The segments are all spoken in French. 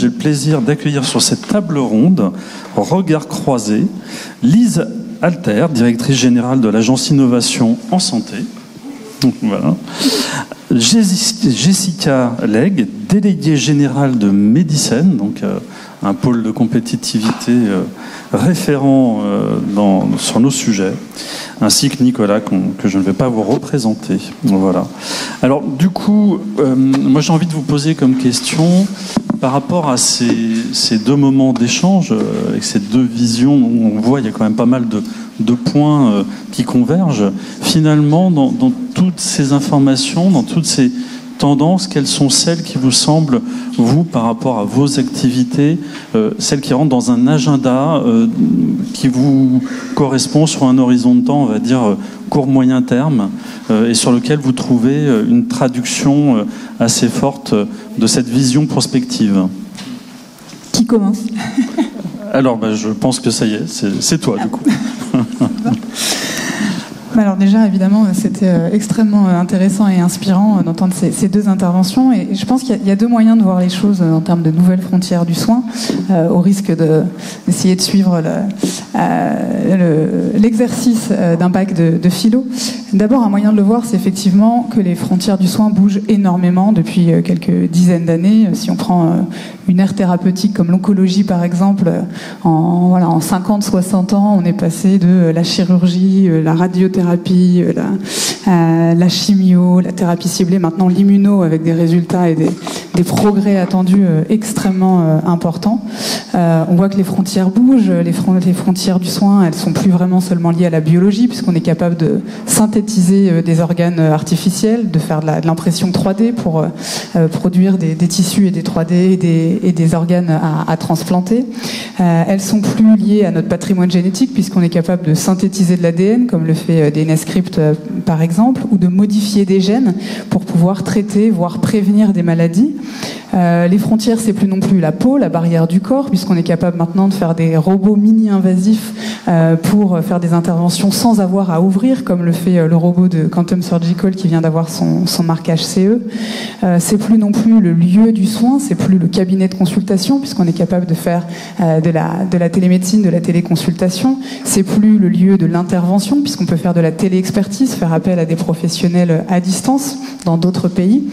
J'ai le plaisir d'accueillir sur cette table ronde, regard croisé, Lise Alter, directrice générale de l'agence Innovation en Santé. Donc, voilà. Jessica Legge, déléguée générale de Medicène, donc un pôle de compétitivité référent sur nos sujets, ainsi que Nicolas, que je ne vais pas vous représenter. Voilà. Alors, du coup, moi j'ai envie de vous poser comme question, par rapport à ces deux moments d'échange, avec ces deux visions, où on voit qu'il y a quand même pas mal de points qui convergent. Finalement, dans toutes ces informations, dans toutes ces tendances, quelles sont celles qui vous semblent, vous, par rapport à vos activités, celles qui rentrent dans un agenda qui vous correspond sur un horizon de temps, on va dire, court-moyen terme, et sur lequel vous trouvez une traduction assez forte de cette vision prospective? Qui commence? Alors, je pense que ça y est, c'est toi, du coup. Alors déjà, évidemment, c'était extrêmement intéressant et inspirant d'entendre ces deux interventions. Et je pense qu'il y a deux moyens de voir les choses en termes de nouvelles frontières du soin, au risque d'essayer de suivre l'exercice d'un bac de philo. D'abord, un moyen de le voir, c'est effectivement que les frontières du soin bougent énormément depuis quelques dizaines d'années. Si on prend une aire thérapeutique comme l'oncologie, par exemple, en 50-60 ans, on est passé de la chirurgie, la radiothérapie, la chimio, la thérapie ciblée, maintenant l'immuno, avec des résultats et des progrès attendus extrêmement importants. On voit que les frontières bougent, les frontières du soin, elles sont plus vraiment seulement liées à la biologie, puisqu'on est capable de synthétiser des organes artificiels, de faire de l'impression 3D pour produire des tissus et des 3D et des organes à transplanter. Elles sont plus liées à notre patrimoine génétique, puisqu'on est capable de synthétiser de l'ADN, comme le fait DNSCrypt par exemple, ou de modifier des gènes pour pouvoir traiter, voire prévenir des maladies. Les frontières, c'est plus non plus la peau, la barrière du corps, puisqu'on est capable maintenant de faire des robots mini-invasifs pour faire des interventions sans avoir à ouvrir, comme le fait le robot de Quantum Surgical qui vient d'avoir son marquage CE. C'est plus non plus le lieu du soin, c'est plus le cabinet de consultation, puisqu'on est capable de faire de la télémédecine, de la téléconsultation. C'est plus le lieu de l'intervention, puisqu'on peut faire de la téléexpertise, faire appel à des professionnels à distance dans d'autres pays.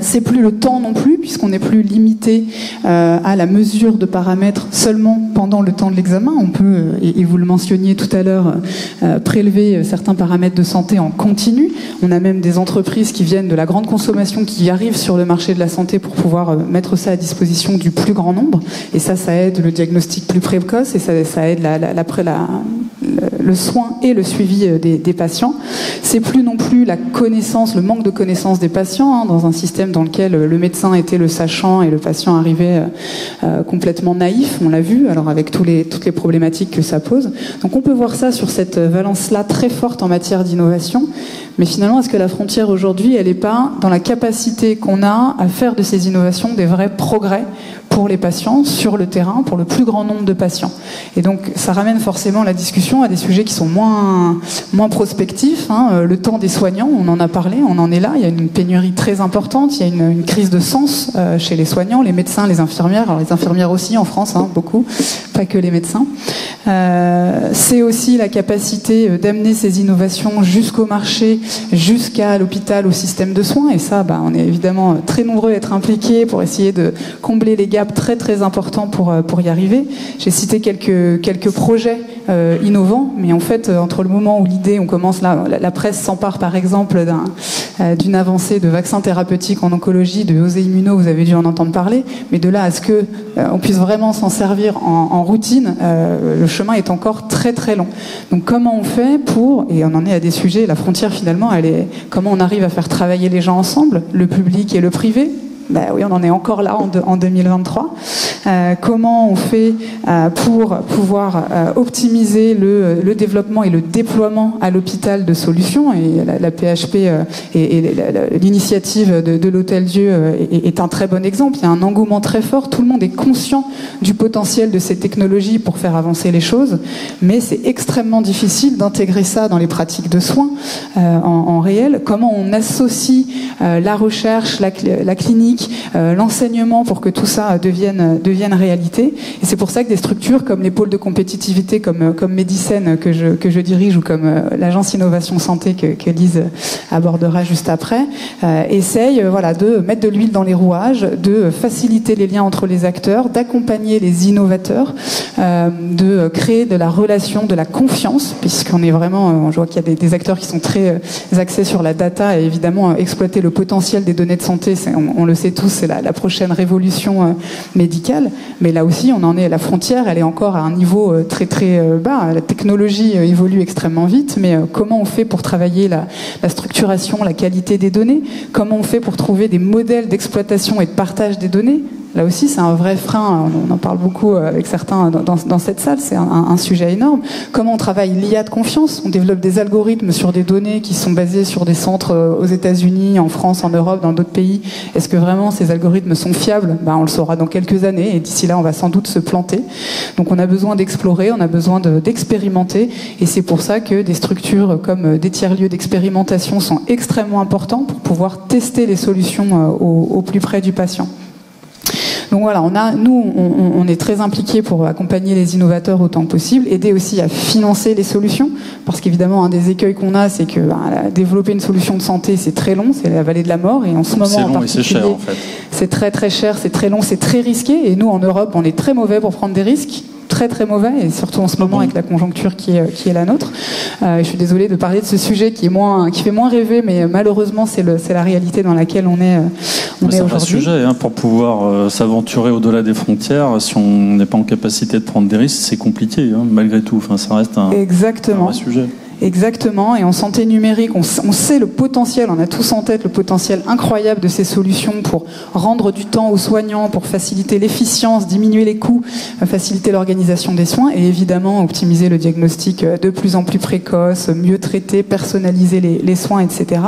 C'est plus le temps non plus, puisqu'on n'est plus limité à la mesure de paramètres seulement pendant le temps de l'examen. On peut, et vous le mentionniez tout à l'heure, prélever certains paramètres de santé en continu. On a même des entreprises qui viennent de la grande consommation qui arrivent sur le marché de la santé pour pouvoir mettre ça à disposition du plus grand nombre. Et ça aide le diagnostic plus précoce et ça aide le soin et le suivi des patients. C'est plus non plus la connaissance, le manque de connaissance des patients, dans un système dans lequel le médecin était le sachant et le patient arrivait complètement naïf, on l'a vu, alors avec toutes les problématiques que ça pose. Donc on peut voir ça sur cette valence-là très forte en matière d'innovation. Mais finalement, est-ce que la frontière aujourd'hui, elle n'est pas dans la capacité qu'on a à faire de ces innovations des vrais progrès pour les patients, sur le terrain, pour le plus grand nombre de patients? Et donc, ça ramène forcément la discussion à des sujets qui sont moins prospectifs. Le temps des soignants, on en a parlé, on en est là. Il y a une pénurie très importante, il y a une crise de sens chez les soignants, les médecins, les infirmières. Alors, les infirmières aussi en France, beaucoup, pas que les médecins. C'est aussi la capacité d'amener ces innovations jusqu'au marché, jusqu'à l'hôpital, au système de soins. Et ça, on est évidemment très nombreux à être impliqués pour essayer de combler les gaps très très importants pour y arriver. J'ai cité quelques projets innovants, mais en fait, entre le moment où l'idée, on commence là, la presse s'empare par exemple d'une avancée de vaccins thérapeutiques en oncologie, de Osée Immuno, vous avez dû en entendre parler, mais de là à ce que on puisse vraiment s'en servir en routine, le chemin est encore très très long. Donc comment on fait pour, et on en est à des sujets, la frontière finalement, elle est comment on arrive à faire travailler les gens ensemble, le public et le privé? Oui, on en est encore là en 2023. Comment on fait pour pouvoir optimiser le développement et le déploiement à l'hôpital de solutions? Et la PHP et l'initiative de l'Hôtel-Dieu est un très bon exemple. Il y a un engouement très fort. Tout le monde est conscient du potentiel de ces technologies pour faire avancer les choses, mais c'est extrêmement difficile d'intégrer ça dans les pratiques de soins en réel. Comment on associe la recherche, la clinique, techniques, l'enseignement pour que tout ça devienne réalité. Et c'est pour ça que des structures comme les pôles de compétitivité, comme Medicen que je dirige, ou comme l'agence Innovation Santé que Lise abordera juste après, essayent de mettre de l'huile dans les rouages, de faciliter les liens entre les acteurs, d'accompagner les innovateurs, de créer de la relation, de la confiance, puisqu'on est vraiment, je vois qu'il y a des acteurs qui sont très axés sur la data, et évidemment exploiter le potentiel des données de santé, on le sait tous, c'est la prochaine révolution médicale. Mais là aussi, on en est à la frontière, elle est encore à un niveau très très bas. La technologie évolue extrêmement vite, mais comment on fait pour travailler la structuration, la qualité des données? Comment on fait pour trouver des modèles d'exploitation et de partage des données? Là aussi, c'est un vrai frein. On en parle beaucoup avec certains dans cette salle. C'est un sujet énorme. Comment on travaille l'IA de confiance? On développe des algorithmes sur des données qui sont basées sur des centres aux États-Unis, en France, en Europe, dans d'autres pays. Est-ce que vraiment ces algorithmes sont fiables? On le saura dans quelques années. Et d'ici là, on va sans doute se planter. Donc, on a besoin d'explorer, on a besoin d'expérimenter. Et c'est pour ça que des structures comme des tiers-lieux d'expérimentation sont extrêmement importants pour pouvoir tester les solutions au plus près du patient. Donc voilà, on est très impliqués pour accompagner les innovateurs autant que possible, aider aussi à financer les solutions, parce qu'évidemment, un des écueils qu'on a, c'est que développer une solution de santé, c'est très long, c'est la vallée de la mort, et en ce moment en particulier, c'est cher, en fait. C'est très très cher, c'est très long, c'est très risqué, et nous en Europe, on est très mauvais pour prendre des risques. Très très mauvais, et surtout en ce moment avec la conjoncture qui est la nôtre. Je suis désolée de parler de ce sujet qui fait moins rêver, mais malheureusement c'est la réalité dans laquelle on est aujourd'hui. C'est un sujet pour pouvoir s'aventurer au-delà des frontières. Si on n'est pas en capacité de prendre des risques, c'est compliqué malgré tout. Ça reste un vrai sujet. Exactement, et en santé numérique, on sait le potentiel, on a tous en tête le potentiel incroyable de ces solutions pour rendre du temps aux soignants, pour faciliter l'efficience, diminuer les coûts, faciliter l'organisation des soins, et évidemment optimiser le diagnostic de plus en plus précoce, mieux traiter, personnaliser les soins, etc.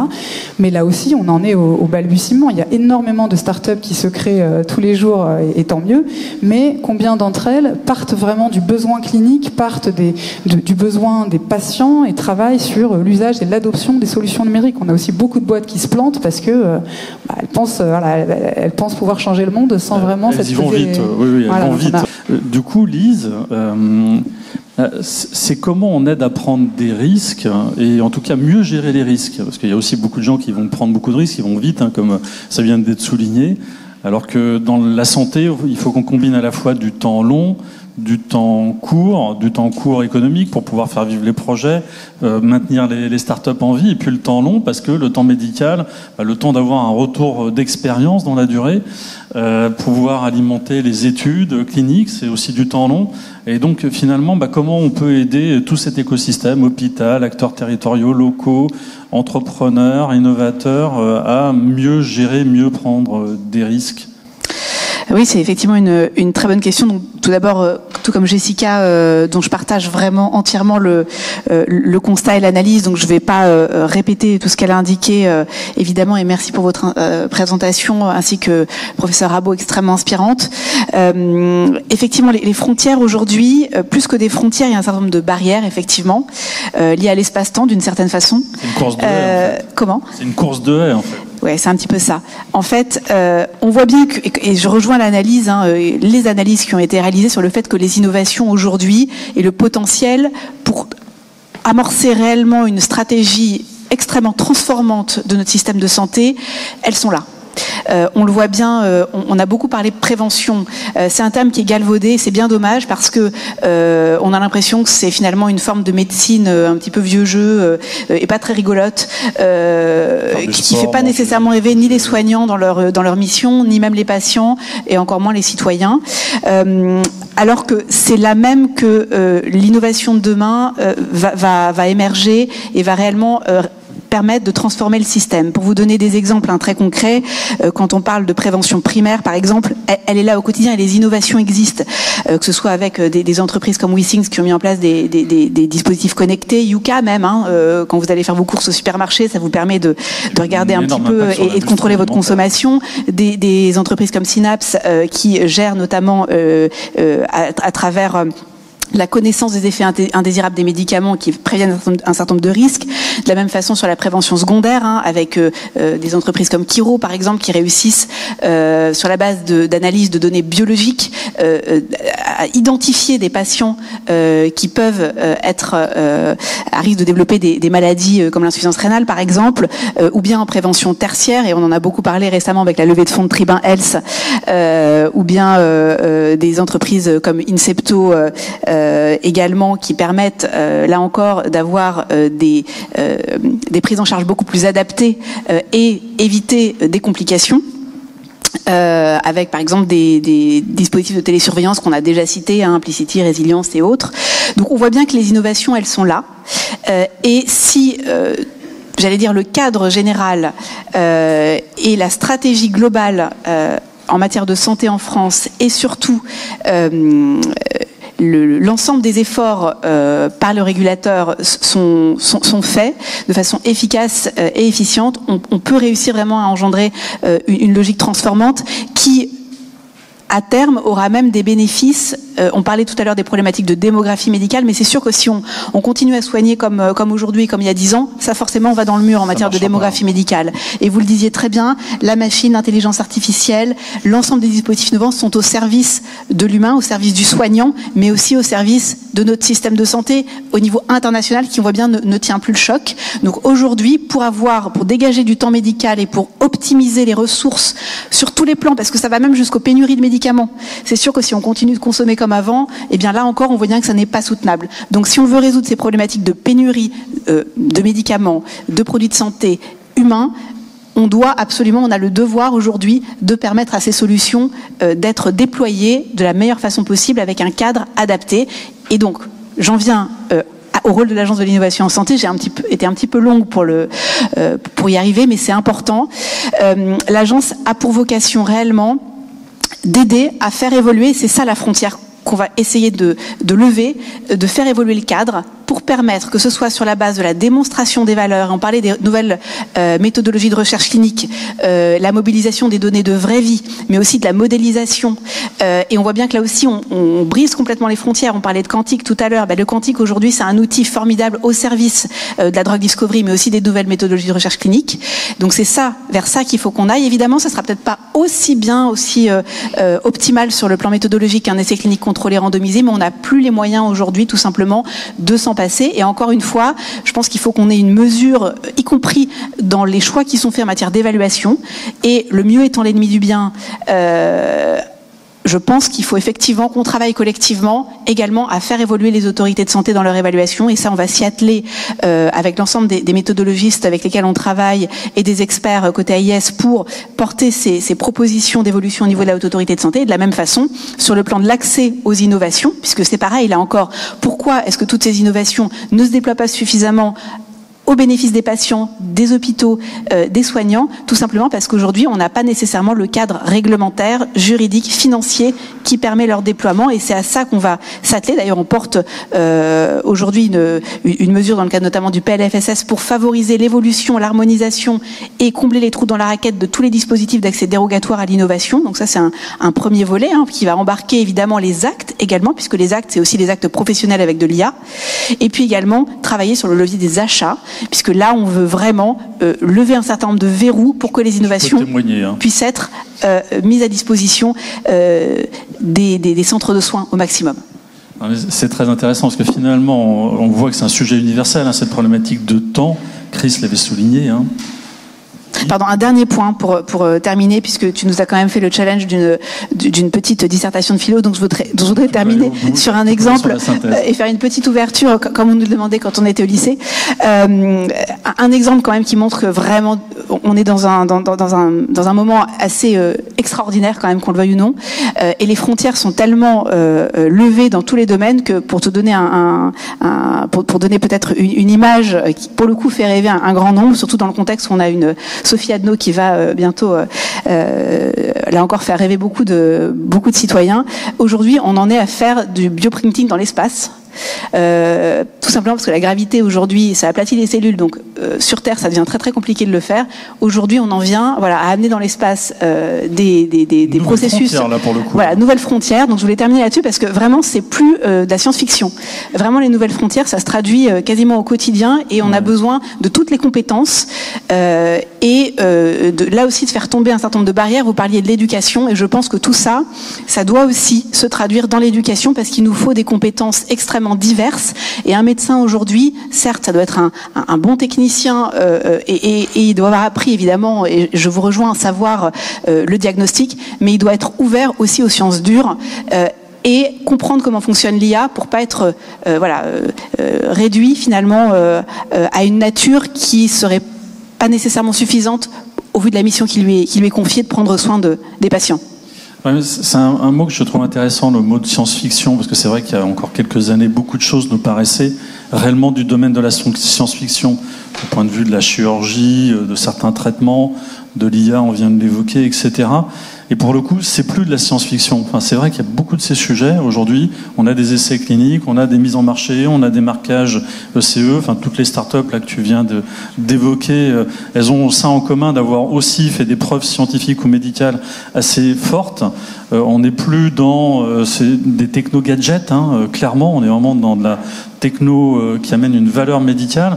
Mais là aussi, on en est au balbutiement. Il y a énormément de startups qui se créent tous les jours, et tant mieux, mais combien d'entre elles partent vraiment du besoin clinique, partent du besoin des patients, et travaillent sur l'usage et l'adoption des solutions numériques. On a aussi beaucoup de boîtes qui se plantent parce que elles pensent pouvoir changer le monde sans vraiment... Elles y vont vite, oui, elles vont vite. Du coup, Lise, c'est comment on aide à prendre des risques, et en tout cas mieux gérer les risques, parce qu'il y a aussi beaucoup de gens qui vont prendre beaucoup de risques, qui vont vite, comme ça vient d'être souligné, alors que dans la santé, il faut qu'on combine à la fois du temps long, du temps court économique pour pouvoir faire vivre les projets, maintenir les startups en vie, et puis le temps long, parce que le temps médical, le temps d'avoir un retour d'expérience dans la durée, pouvoir alimenter les études cliniques, c'est aussi du temps long. Et donc finalement, comment on peut aider tout cet écosystème, hôpital, acteurs territoriaux, locaux, entrepreneurs, innovateurs, à mieux gérer, mieux prendre des risques? Oui, c'est effectivement une très bonne question. Donc, tout d'abord, tout comme Jessica, dont je partage vraiment entièrement le constat et l'analyse, donc je ne vais pas répéter tout ce qu'elle a indiqué, évidemment, et merci pour votre présentation, ainsi que professeur Rabot, extrêmement inspirante. Effectivement, les frontières aujourd'hui, plus que des frontières, il y a un certain nombre de barrières, effectivement, liées à l'espace-temps, d'une certaine façon. C'est une course de haies, en fait. Comment ? C'est une course de haies, en fait. Ouais, c'est un petit peu ça. En fait, on voit bien que, et je rejoins l'analyse, les analyses qui ont été réalisées sur le fait que les innovations aujourd'hui et le potentiel pour amorcer réellement une stratégie extrêmement transformante de notre système de santé, elles sont là. On le voit bien, on a beaucoup parlé de prévention. C'est un terme qui est galvaudé, c'est bien dommage parce que on a l'impression que c'est finalement une forme de médecine un petit peu vieux jeu et pas très rigolote, qui fait pas nécessairement rêver ni les soignants dans leur mission, ni même les patients et encore moins les citoyens. Alors que c'est là même que l'innovation de demain va émerger et va réellement permettre de transformer le système. Pour vous donner des exemples très concrets, quand on parle de prévention primaire, par exemple, elle est là au quotidien et les innovations existent, que ce soit avec des entreprises comme WeThings qui ont mis en place des dispositifs connectés, Yuka même, quand vous allez faire vos courses au supermarché, ça vous permet de regarder un petit peu et de contrôler votre consommation. Des entreprises comme Synapse qui gèrent notamment à travers la connaissance des effets indésirables des médicaments qui préviennent un certain nombre de risques. De la même façon sur la prévention secondaire, avec des entreprises comme Kiro, par exemple, qui réussissent sur la base d'analyse de données biologiques à identifier des patients qui peuvent être à risque de développer des maladies comme l'insuffisance rénale, par exemple, ou bien en prévention tertiaire, et on en a beaucoup parlé récemment avec la levée de fonds de Tribun Health, ou bien des entreprises comme Incepto également, qui permettent là encore d'avoir des prises en charge beaucoup plus adaptées et éviter des complications. Avec par exemple des dispositifs de télésurveillance qu'on a déjà cités, Implicity, Résilience et autres. Donc on voit bien que les innovations, elles sont là. Et si j'allais dire le cadre général et la stratégie globale en matière de santé en France, et surtout l'ensemble des efforts par le régulateur sont faits de façon efficace et efficiente, on peut réussir vraiment à engendrer une logique transformante qui, à terme, aura même des bénéfices. On parlait tout à l'heure des problématiques de démographie médicale, mais c'est sûr que si on continue à soigner comme aujourd'hui, comme il y a 10 ans, ça forcément va dans le mur en matière de démographie médicale. Et vous le disiez très bien, la machine, l'intelligence artificielle, l'ensemble des dispositifs innovants sont au service de l'humain, au service du soignant, mais aussi au service de notre système de santé au niveau international, qui on voit bien ne tient plus le choc. Donc aujourd'hui, pour dégager du temps médical et pour optimiser les ressources sur tous les plans, parce que ça va même jusqu'aux pénuries de médicaments. C'est sûr que si on continue de consommer comme avant, eh bien là encore, on voit bien que ça n'est pas soutenable. Donc si on veut résoudre ces problématiques de pénurie de médicaments, de produits de santé humains, on a le devoir aujourd'hui de permettre à ces solutions d'être déployées de la meilleure façon possible avec un cadre adapté. Et donc, j'en viens au rôle de l'Agence de l'innovation en santé. J'ai été un petit peu longue pour y arriver, mais c'est important. L'Agence a pour vocation réellement d'aider à faire évoluer, c'est ça la frontière qu'on va essayer de lever, de faire évoluer le cadre pour permettre que ce soit sur la base de la démonstration des valeurs, on parlait des nouvelles méthodologies de recherche clinique, la mobilisation des données de vraie vie, mais aussi de la modélisation. Et on voit bien que là aussi, on brise complètement les frontières. On parlait de quantique tout à l'heure. Le quantique, aujourd'hui, c'est un outil formidable au service de la drug discovery, mais aussi des nouvelles méthodologies de recherche clinique. Donc c'est vers ça qu'il faut qu'on aille. Évidemment, ça sera peut-être pas aussi optimal sur le plan méthodologique qu'un essai clinique contrôlé randomisé, mais on n'a plus les moyens aujourd'hui, tout simplement, de s'en passer. Et encore une fois, je pense qu'il faut qu'on ait une mesure, y compris dans les choix qui sont faits en matière d'évaluation. Et le mieux étant l'ennemi du bien, je pense qu'il faut effectivement qu'on travaille collectivement également à faire évoluer les autorités de santé dans leur évaluation, et ça on va s'y atteler avec l'ensemble des méthodologistes avec lesquels on travaille et des experts côté AIS pour porter ces propositions d'évolution au niveau de la haute autorité de santé. Et de la même façon, sur le plan de l'accès aux innovations, puisque c'est pareil là encore, pourquoi est-ce que toutes ces innovations ne se déploient pas suffisamment au bénéfice des patients, des hôpitaux, des soignants, tout simplement parce qu'aujourd'hui, on n'a pas nécessairement le cadre réglementaire, juridique, financier qui permet leur déploiement, et c'est à ça qu'on va s'atteler. D'ailleurs, on porte aujourd'hui une mesure dans le cadre notamment du PLFSS pour favoriser l'évolution, l'harmonisation et combler les trous dans la raquette de tous les dispositifs d'accès dérogatoire à l'innovation. Donc ça, c'est un premier volet qui va embarquer évidemment les actes également, puisque les actes, c'est aussi les actes professionnels avec de l'IA, et puis également travailler sur le levier des achats, puisque là, on veut vraiment lever un certain nombre de verrous pour que les innovations puissent être mises à disposition des centres de soins au maximum. C'est très intéressant, parce que finalement, on voit que c'est un sujet universel, cette problématique de temps. Chris l'avait souligné. Pardon, un dernier point pour terminer, puisque tu nous as quand même fait le challenge d'une petite dissertation de philo, donc je voudrais terminer sur un exemple et faire une petite ouverture, comme on nous le demandait quand on était au lycée. Un exemple quand même qui montre que vraiment on est dans un moment assez extraordinaire quand même, qu'on le veuille ou non, et les frontières sont tellement levées dans tous les domaines que pour te donner pour donner peut-être une image qui pour le coup fait rêver un grand nombre, surtout dans le contexte où on a une Sophie Adno qui va bientôt là encore faire rêver beaucoup de citoyens. Aujourd'hui, on en est à faire du bioprinting dans l'espace. Tout simplement parce que la gravité aujourd'hui, ça aplatit les cellules, donc sur Terre, ça devient très très compliqué de le faire. Aujourd'hui, on en vient, voilà, à amener dans l'espace des processus. Là, pour le coup. Voilà, nouvelles frontières. Donc, je voulais terminer là-dessus parce que vraiment, c'est plus de la science-fiction. Vraiment, les nouvelles frontières, ça se traduit quasiment au quotidien, et on a besoin de toutes les compétences là aussi de faire tomber un certain nombre de barrières. Vous parliez de l'éducation, et je pense que tout ça, ça doit aussi se traduire dans l'éducation, parce qu'il nous faut des compétences extrêmement diverses. Et un médecin aujourd'hui, certes, ça doit être un bon technicien, et il doit avoir appris, évidemment, et je vous rejoins, à savoir le diagnostic, mais il doit être ouvert aussi aux sciences dures, et comprendre comment fonctionne l'IA pour pas être réduit finalement à une nature qui serait pas nécessairement suffisante au vu de la mission qui lui est confiée de prendre soin des patients. Ouais, c'est un mot que je trouve intéressant, le mot de science-fiction, parce que c'est vrai qu'il y a encore quelques années, beaucoup de choses nous paraissaient réellement du domaine de la science-fiction, du point de vue de la chirurgie, de certains traitements, de l'IA, on vient de l'évoquer, etc. Et pour le coup, c'est plus de la science-fiction. Enfin, c'est vrai qu'il y a beaucoup de ces sujets. Aujourd'hui, on a des essais cliniques, on a des mises en marché, on a des marquages ECE. Enfin, toutes les startups là que tu viens d'évoquer, elles ont ça en commun d'avoir aussi fait des preuves scientifiques ou médicales assez fortes. On n'est plus dans des techno-gadgets, clairement. On est vraiment dans de la techno qui amène une valeur médicale.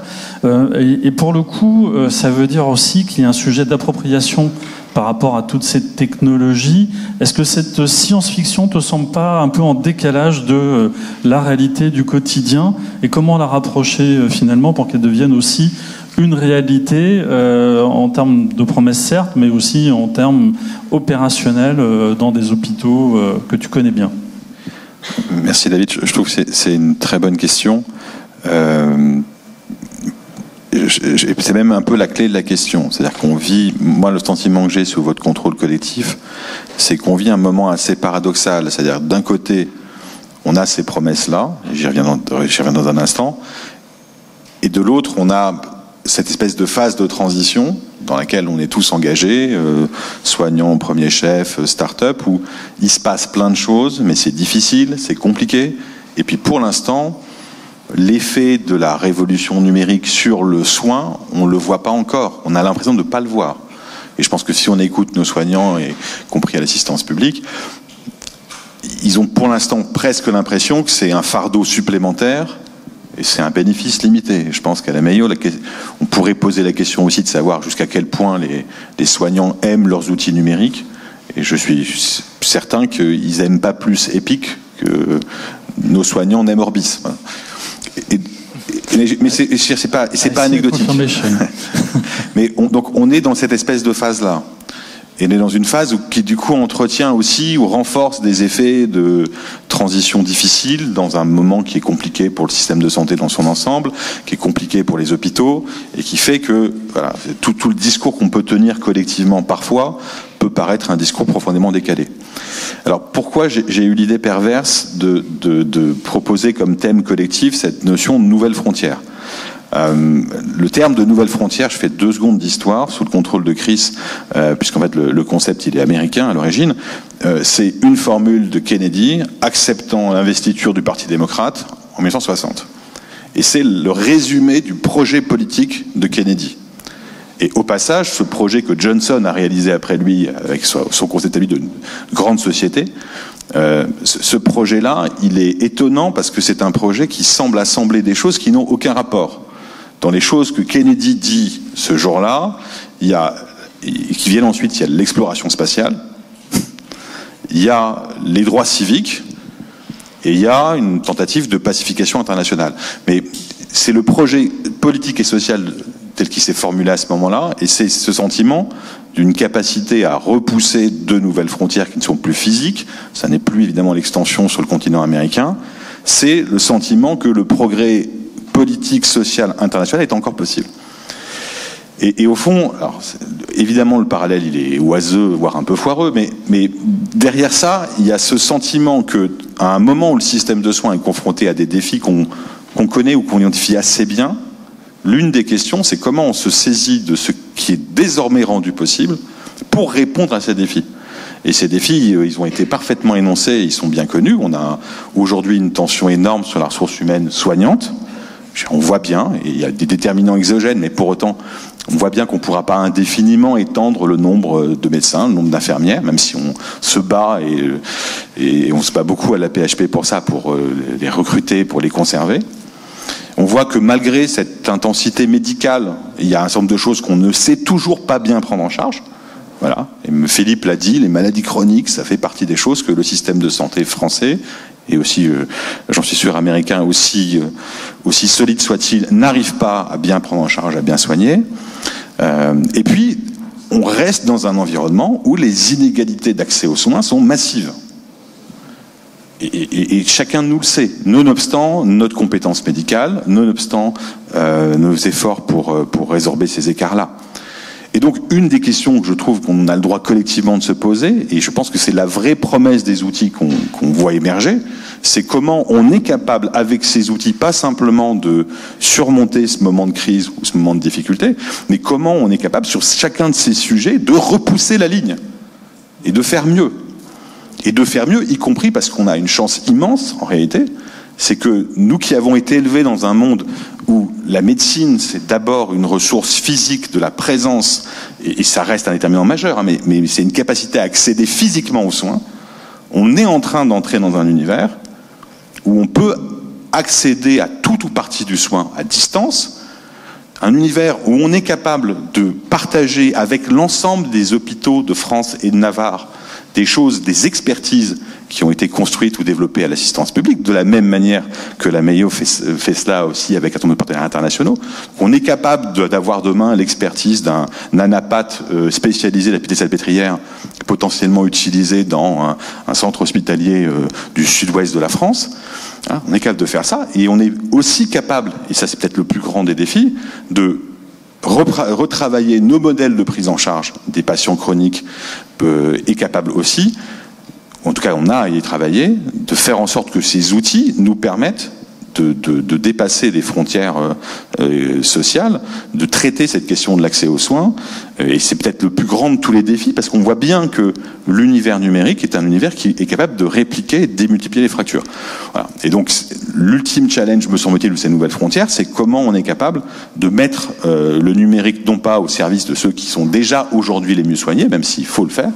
Et pour le coup, ça veut dire aussi qu'il y a un sujet d'appropriation par rapport à toutes ces technologies. Est-ce que cette science-fiction te semble pas un peu en décalage de la réalité du quotidien, et comment la rapprocher finalement pour qu'elle devienne aussi une réalité en termes de promesses certes, mais aussi en termes opérationnels dans des hôpitaux que tu connais bien? Merci David, je trouve que c'est une très bonne question. C'est même un peu la clé de la question. C'est-à-dire qu'on vit, moi le sentiment que j'ai sous votre contrôle collectif, c'est qu'on vit un moment assez paradoxal. C'est-à-dire d'un côté, on a ces promesses-là, j'y reviens dans un instant, et de l'autre, on a cette espèce de phase de transition dans laquelle on est tous engagés, soignants, premier chef, start-up, où il se passe plein de choses, mais c'est difficile, c'est compliqué. Et puis pour l'instant, l'effet de la révolution numérique sur le soin, on ne le voit pas encore. On a l'impression de ne pas le voir. Et je pense que si on écoute nos soignants, y compris à l'assistance publique, ils ont pour l'instant presque l'impression que c'est un fardeau supplémentaire et c'est un bénéfice limité. Je pense qu'à la meilleure, on pourrait poser la question aussi de savoir jusqu'à quel point les soignants aiment leurs outils numériques. Et je suis certain qu'ils n'aiment pas plus Epic que nos soignants n'aiment Orbis. Voilà. Mais c'est pas anecdotique. Mais donc on est dans cette espèce de phase-là. Et on est dans une phase qui du coup entretient aussi ou renforce des effets de transition difficile dans un moment qui est compliqué pour le système de santé dans son ensemble, qui est compliqué pour les hôpitaux, et qui fait que voilà, tout le discours qu'on peut tenir collectivement parfois peut paraître un discours profondément décalé. Alors pourquoi j'ai eu l'idée perverse de proposer comme thème collectif cette notion de nouvelle frontière? Le terme de nouvelle frontière, je fais 2 secondes d'histoire sous le contrôle de Chris, puisqu'en fait le concept il est américain à l'origine. C'est une formule de Kennedy acceptant l'investiture du Parti démocrate en 1960. Et c'est le résumé du projet politique de Kennedy. Et au passage, ce projet que Johnson a réalisé après lui avec son concept de grande société, ce projet-là, il est étonnant parce que c'est un projet qui semble assembler des choses qui n'ont aucun rapport. Dans les choses que Kennedy dit ce jour-là, qui viennent ensuite, il y a l'exploration spatiale, il y a les droits civiques, et il y a une tentative de pacification internationale. Mais c'est le projet politique et social tel qu'il s'est formulé à ce moment-là, et c'est ce sentiment d'une capacité à repousser de nouvelles frontières qui ne sont plus physiques, ça n'est plus évidemment l'extension sur le continent américain, c'est le sentiment que le progrès politique, social, international est encore possible. Et au fond, alors, évidemment le parallèle il est oiseux, voire un peu foireux, mais derrière ça, il y a ce sentiment que, à un moment où le système de soins est confronté à des défis qu'on connaît ou qu'on identifie assez bien, l'une des questions, c'est comment on se saisit de ce qui est désormais rendu possible pour répondre à ces défis. Et ces défis, ils ont été parfaitement énoncés, ils sont bien connus. On a aujourd'hui une tension énorme sur la ressource humaine soignante. On voit bien, et il y a des déterminants exogènes, mais pour autant, on voit bien qu'on ne pourra pas indéfiniment étendre le nombre de médecins, le nombre d'infirmières, même si on se bat, et on se bat beaucoup à la PHP pour ça, pour les recruter, pour les conserver. On voit que malgré cette intensité médicale, il y a un certain nombre de choses qu'on ne sait toujours pas bien prendre en charge. Voilà. Et Philippe l'a dit, les maladies chroniques, ça fait partie des choses que le système de santé français, et aussi, j'en suis sûr, américain, aussi solide soit-il, n'arrive pas à bien prendre en charge, à bien soigner. Et puis, on reste dans un environnement où les inégalités d'accès aux soins sont massives. Et chacun de nous le sait, nonobstant notre compétence médicale, nonobstant nos efforts pour résorber ces écarts-là. Et donc, une des questions que je trouve qu'on a le droit collectivement de se poser, et je pense que c'est la vraie promesse des outils qu'on voit émerger, c'est comment on est capable, avec ces outils, pas simplement de surmonter ce moment de crise ou ce moment de difficulté, mais comment on est capable, sur chacun de ces sujets, de repousser la ligne et de faire mieux. Et de faire mieux, y compris parce qu'on a une chance immense, en réalité, c'est que nous qui avons été élevés dans un monde où la médecine, c'est d'abord une ressource physique de la présence, et ça reste un déterminant majeur, hein, mais c'est une capacité à accéder physiquement aux soins, on est en train d'entrer dans un univers où on peut accéder à tout ou partie du soin à distance, un univers où on est capable de partager avec l'ensemble des hôpitaux de France et de Navarre des choses, des expertises qui ont été construites ou développées à l'assistance publique, de la même manière que la Mayo fait cela aussi avec un certain nombre de partenaires internationaux. On est capable d'avoir demain l'expertise d'un nanapathe spécialisé de la pitié-salpêtrière, potentiellement utilisé dans un centre hospitalier du sud-ouest de la France. Hein, on est capable de faire ça, et on est aussi capable, et ça c'est peut-être le plus grand des défis, de retravailler nos modèles de prise en charge des patients chroniques, est capable aussi, en tout cas on a à y travailler, de faire en sorte que ces outils nous permettent de dépasser les frontières sociales, de traiter cette question de l'accès aux soins, et c'est peut-être le plus grand de tous les défis, parce qu'on voit bien que l'univers numérique est un univers qui est capable de répliquer et de démultiplier les fractures. Voilà. Et donc l'ultime challenge, me semble-t-il, de ces nouvelles frontières, c'est comment on est capable de mettre le numérique non pas au service de ceux qui sont déjà aujourd'hui les mieux soignés, même s'il faut le faire,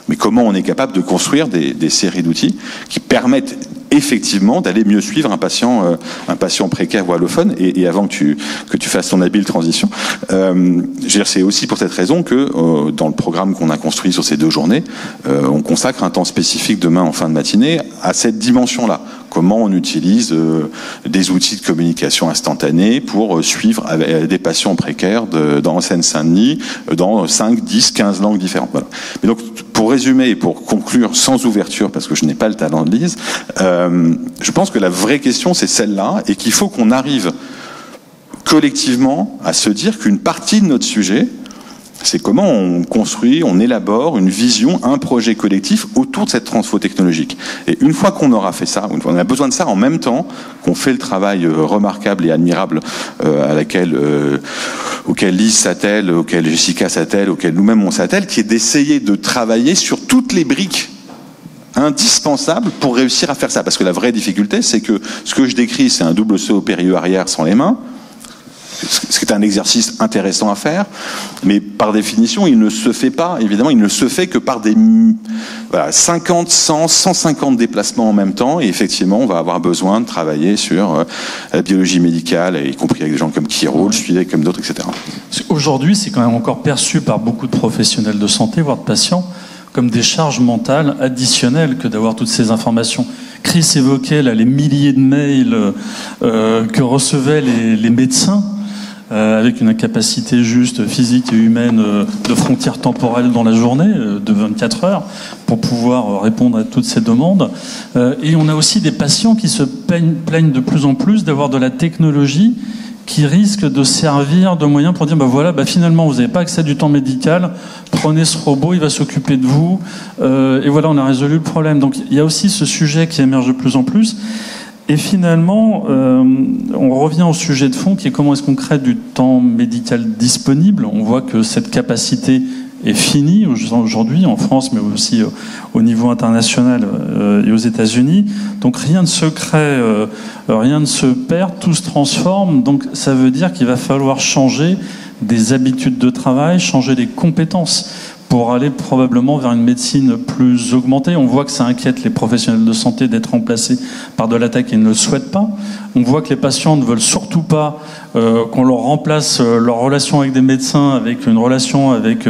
mais comment on est capable de construire des séries d'outils qui permettent effectivement d'aller mieux suivre un patient précaire ou allophone. Et avant que tu fasses ton habile transition, c'est aussi pour cette raison que dans le programme qu'on a construit sur ces 2 journées, on consacre un temps spécifique demain en fin de matinée à cette dimension-là. Comment on utilise des outils de communication instantanée pour suivre des patients précaires dans Seine-Saint-Denis, dans 5, 10, 15 langues différentes. Voilà. Mais donc, pour résumer et pour conclure sans ouverture, parce que je n'ai pas le talent de Lise, je pense que la vraie question, c'est celle-là, et qu'il faut qu'on arrive collectivement à se dire qu'une partie de notre sujet, c'est comment on construit, on élabore une vision, un projet collectif autour de cette transfo technologique. Et une fois qu'on aura fait ça, on a besoin de ça en même temps qu'on fait le travail remarquable et admirable auquel Lise s'attelle, auquel Jessica s'attelle, auquel nous-mêmes on s'attelle, qui est d'essayer de travailler sur toutes les briques indispensables pour réussir à faire ça. Parce que la vraie difficulté, c'est que ce que je décris, c'est un double saut au périlleux arrière sans les mains, ce qui est un exercice intéressant à faire, mais par définition, il ne se fait pas, évidemment, il ne se fait que par des 50, 100, 150 déplacements en même temps, et effectivement, on va avoir besoin de travailler sur la biologie médicale, y compris avec des gens comme Kiro, le suivi comme d'autres, etc. Aujourd'hui, c'est quand même encore perçu par beaucoup de professionnels de santé, voire de patients, comme des charges mentales additionnelles que d'avoir toutes ces informations. Chris évoquait là, les milliers de mails que recevaient les médecins, avec une incapacité juste physique et humaine de frontières temporelles dans la journée, de 24 heures, pour pouvoir répondre à toutes ces demandes. Et on a aussi des patients qui se plaignent de plus en plus d'avoir de la technologie qui risque de servir de moyen pour dire finalement vous n'avez pas accès à du temps médical, prenez ce robot, il va s'occuper de vous, et voilà, on a résolu le problème. Donc il y a aussi ce sujet qui émerge de plus en plus. Et finalement, on revient au sujet de fond qui est comment est-ce qu'on crée du temps médical disponible. On voit que cette capacité est fini aujourd'hui en France, mais aussi au niveau international et aux États-Unis. Donc rien ne se crée, rien ne se perd, tout se transforme. Donc ça veut dire qu'il va falloir changer des habitudes de travail, changer des compétences pour aller probablement vers une médecine plus augmentée. On voit que ça inquiète les professionnels de santé d'être remplacés par de la tech et ils ne le souhaitent pas. On voit que les patients ne veulent surtout pas qu'on leur remplace leur relation avec des médecins avec une relation avec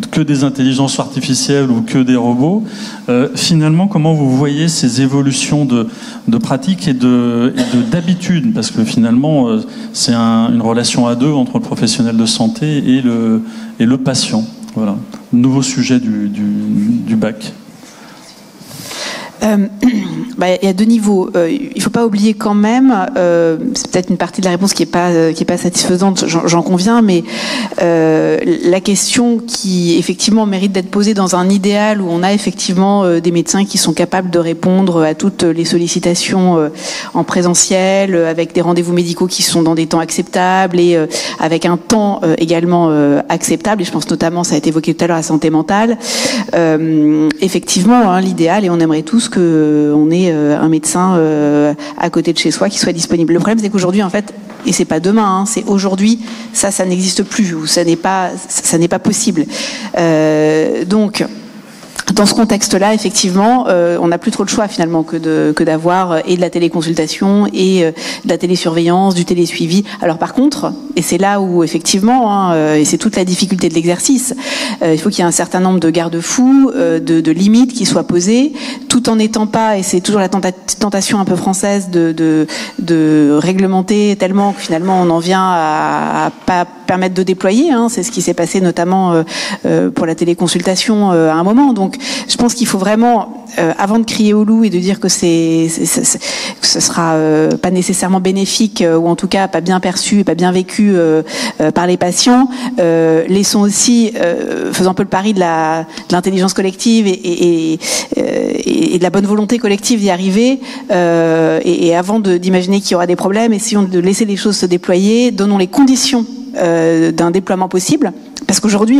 que des intelligences artificielles ou que des robots. Finalement, comment vous voyez ces évolutions de pratiques et d'habitudes? Parce que finalement, c'est une relation à deux entre le professionnel de santé et le patient. Voilà, nouveau sujet du bac. Il y a deux niveaux. Il ne faut pas oublier quand même, c'est peut-être une partie de la réponse qui est pas satisfaisante, j'en conviens, mais la question qui effectivement mérite d'être posée dans un idéal où on a effectivement des médecins qui sont capables de répondre à toutes les sollicitations en présentiel, avec des rendez-vous médicaux qui sont dans des temps acceptables et avec un temps également acceptable. Et je pense notamment, ça a été évoqué tout à l'heure, la santé mentale. Effectivement, l'idéal, et on aimerait tous qu'on ait un médecin à côté de chez soi qui soit disponible. Le problème, c'est qu'aujourd'hui, en fait, et c'est pas demain, c'est aujourd'hui, ça n'existe plus, ou ça n'est pas possible. Donc, dans ce contexte-là, effectivement, on n'a plus trop de choix finalement que d'avoir et de la téléconsultation et de la télésurveillance, du télésuivi. Alors par contre, et c'est là où effectivement, et c'est toute la difficulté de l'exercice, il faut qu'il y ait un certain nombre de garde-fous, de limites qui soient posées, tout en n'étant pas, et c'est toujours la tentation un peu française de réglementer tellement que finalement on en vient à pas permettre de déployer. C'est ce qui s'est passé notamment pour la téléconsultation à un moment. Donc je pense qu'il faut vraiment, avant de crier au loup et de dire que ce sera pas nécessairement bénéfique ou en tout cas pas bien perçu et pas bien vécu par les patients, laissons aussi, faisons un peu le pari de l'intelligence collective et de la bonne volonté collective d'y arriver, et avant d'imaginer qu'il y aura des problèmes, essayons de laisser les choses se déployer, donnons les conditions d'un déploiement possible. Parce qu'aujourd'hui,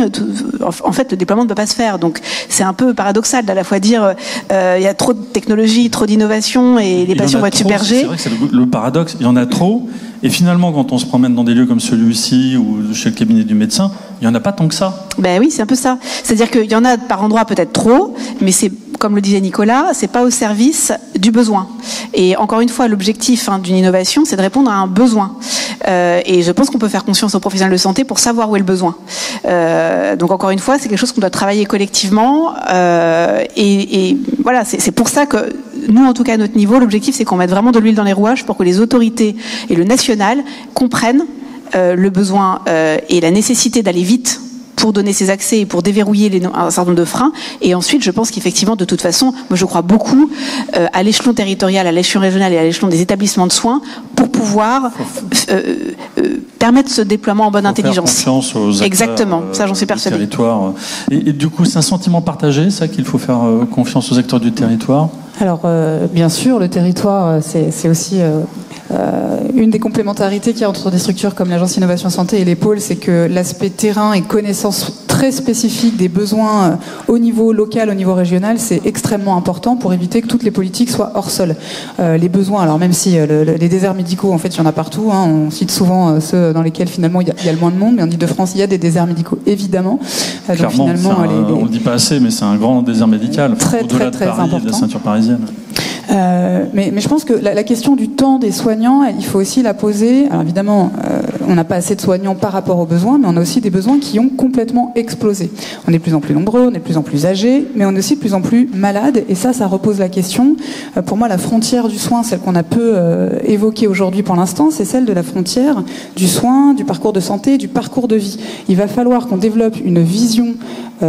en fait, le déploiement ne peut pas se faire. Donc, c'est un peu paradoxal d'à la fois dire il y a trop de technologie, trop d'innovation et les patients vont être submergés. C'est vrai que c'est le paradoxe. Il y en a trop. Et finalement, quand on se promène dans des lieux comme celui-ci ou chez le cabinet du médecin, il n'y en a pas tant que ça. Ben oui, c'est un peu ça. C'est-à-dire qu'il y en a par endroits peut-être trop, mais c'est, comme le disait Nicolas, c'est pas au service du besoin. Et encore une fois, l'objectif d'une innovation, c'est de répondre à un besoin. Et je pense qu'on peut faire confiance aux professionnels de santé pour savoir où est le besoin. Donc encore une fois, c'est quelque chose qu'on doit travailler collectivement. Et voilà, c'est pour ça que nous, en tout cas à notre niveau, l'objectif c'est qu'on mette vraiment de l'huile dans les rouages pour que les autorités et le national comprennent le besoin et la nécessité d'aller vite pour donner ces accès et pour déverrouiller un certain nombre de freins. Et ensuite, je pense qu'effectivement, de toute façon, moi je crois beaucoup à l'échelon territorial, à l'échelon régional et à l'échelon des établissements de soins pour pouvoir permettre ce déploiement en bonne intelligence. Faire confiance aux acteurs, exactement, ça j'en suis persuadée. Territoire. Et du coup, c'est un sentiment partagé, ça, qu'il faut faire confiance aux acteurs du territoire? Alors, bien sûr, le territoire, c'est aussi une des complémentarités qu'il y a entre des structures comme l'Agence Innovation Santé et les pôles, c'est que l'aspect terrain et connaissance très spécifique des besoins au niveau local, au niveau régional, c'est extrêmement important pour éviter que toutes les politiques soient hors sol. Les besoins, alors même si les déserts médicaux, en fait, il y en a partout, on cite souvent ceux dans lesquels finalement il y a le moins de monde, mais en Ile-de-France, il y a des déserts médicaux, évidemment. Clairement, donc, finalement, on ne le dit pas assez, mais c'est un grand désert médical, au-delà de Paris important. Et de la ceinture parisienne. Mais je pense que la question du temps des soignants, il faut aussi la poser. Alors évidemment, on n'a pas assez de soignants par rapport aux besoins, mais on a aussi des besoins qui ont complètement explosé. On est de plus en plus nombreux, on est de plus en plus âgés, mais on est aussi de plus en plus malades. Et ça repose la question. Pour moi, la frontière du soin, celle qu'on a peu évoquée aujourd'hui pour l'instant, c'est celle de la frontière du soin, du parcours de santé, du parcours de vie. Il va falloir qu'on développe une vision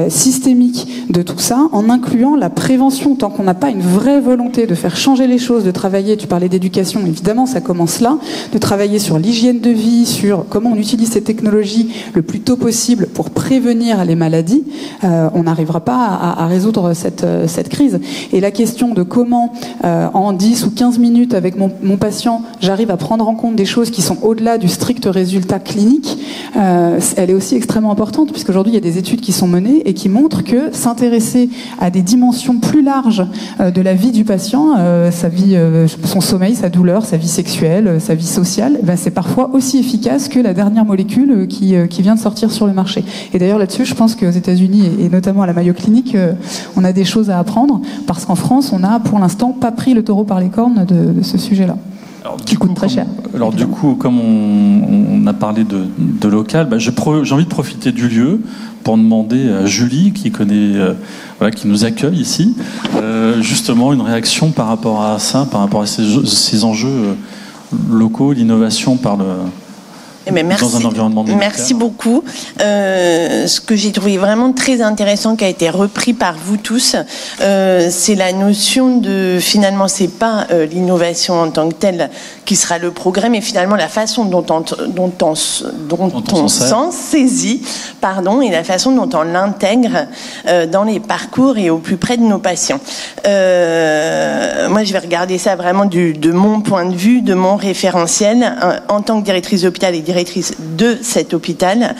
systémique de tout ça, en incluant la prévention. Tant qu'on n'a pas une vraie volonté de faire changer les choses, de travailler, tu parlais d'éducation, évidemment ça commence là, de travailler sur l'hygiène de vie, sur comment on utilise ces technologies le plus tôt possible pour prévenir les maladies, on n'arrivera pas à résoudre cette crise. Et la question de comment, en 10 ou 15 minutes avec mon patient, j'arrive à prendre en compte des choses qui sont au-delà du strict résultat clinique, elle est aussi extrêmement importante, puisqu'aujourd'hui, il y a des études qui sont menées et qui montrent que s'intéresser à des dimensions plus larges de la vie du patient, sa vie, son sommeil, sa douleur, sa vie sexuelle, sa vie sociale, c'est parfois aussi efficace que la dernière molécule qui vient de sortir sur le marché. Et d'ailleurs, là-dessus, je pense qu'aux États-Unis et notamment à la Mayo Clinic, on a des choses à apprendre, parce qu'en France, on n'a pour l'instant pas pris le taureau par les cornes de ce sujet-là. Alors, qui coûte très cher. Alors du coup, comme on a parlé de local, j'ai envie de profiter du lieu pour demander à Julie, qui connaît, qui nous accueille ici, justement une réaction par rapport à ça, par rapport à ces enjeux locaux, l'innovation par le... dans un environnement médical. Merci beaucoup. Ce que j'ai trouvé vraiment très intéressant, qui a été repris par vous tous, c'est la notion de, finalement, c'est pas l'innovation en tant que telle qui sera le progrès, mais finalement la façon dont on s'en saisit, et la façon dont on l'intègre dans les parcours et au plus près de nos patients. Moi, je vais regarder ça vraiment de mon point de vue, de mon référentiel, en tant que directrice d'hôpital et directrice de cet hôpital.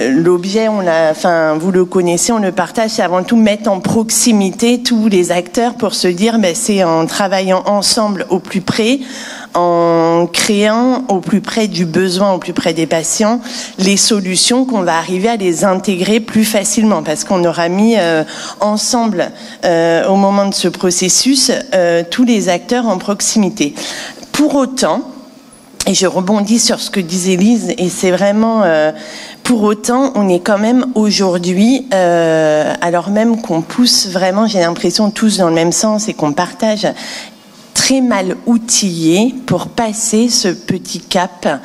L'objet, vous le connaissez, on le partage, c'est avant tout mettre en proximité tous les acteurs pour se dire, c'est en travaillant ensemble au plus près, en créant au plus près du besoin, au plus près des patients, les solutions qu'on va arriver à les intégrer plus facilement, parce qu'on aura mis ensemble, au moment de ce processus, tous les acteurs en proximité. Pour autant, et je rebondis sur ce que disait Lise, et c'est vraiment... pour autant, on est quand même aujourd'hui, alors même qu'on pousse vraiment, j'ai l'impression, tous dans le même sens et qu'on partage, très mal outillés pour passer ce petit cap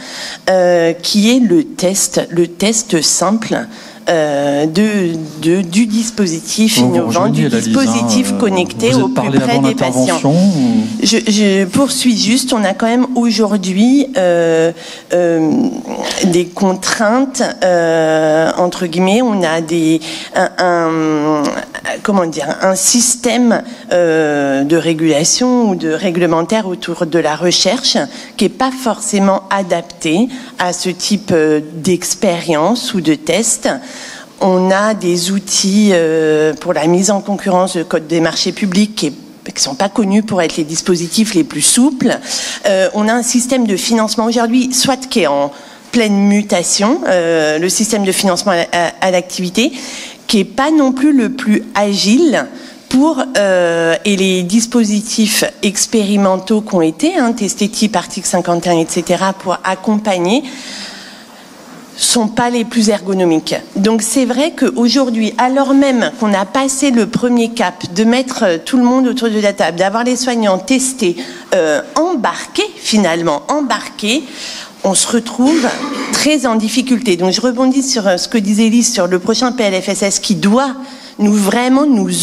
qui est le test simple du dispositif innovant, du dispositif connecté au plus près des patients. Je poursuis juste, on a quand même aujourd'hui des contraintes, entre guillemets, on a un système de régulation ou de réglementaire autour de la recherche qui n'est pas forcément adapté à ce type d'expérience ou de test. On a des outils pour la mise en concurrence, le code des marchés publics qui ne sont pas connus pour être les dispositifs les plus souples. On a un système de financement aujourd'hui, soit qui est en pleine mutation, le système de financement à l'activité, qui n'est pas non plus le plus agile et les dispositifs expérimentaux qui ont été testés type article 51, etc., pour accompagner, sont pas les plus ergonomiques. Donc c'est vrai qu'aujourd'hui, alors même qu'on a passé le premier cap de mettre tout le monde autour de la table, d'avoir les soignants testés, embarqués, on se retrouve très en difficulté. Donc je rebondis sur ce que disait Lise sur le prochain PLFSS qui doit nous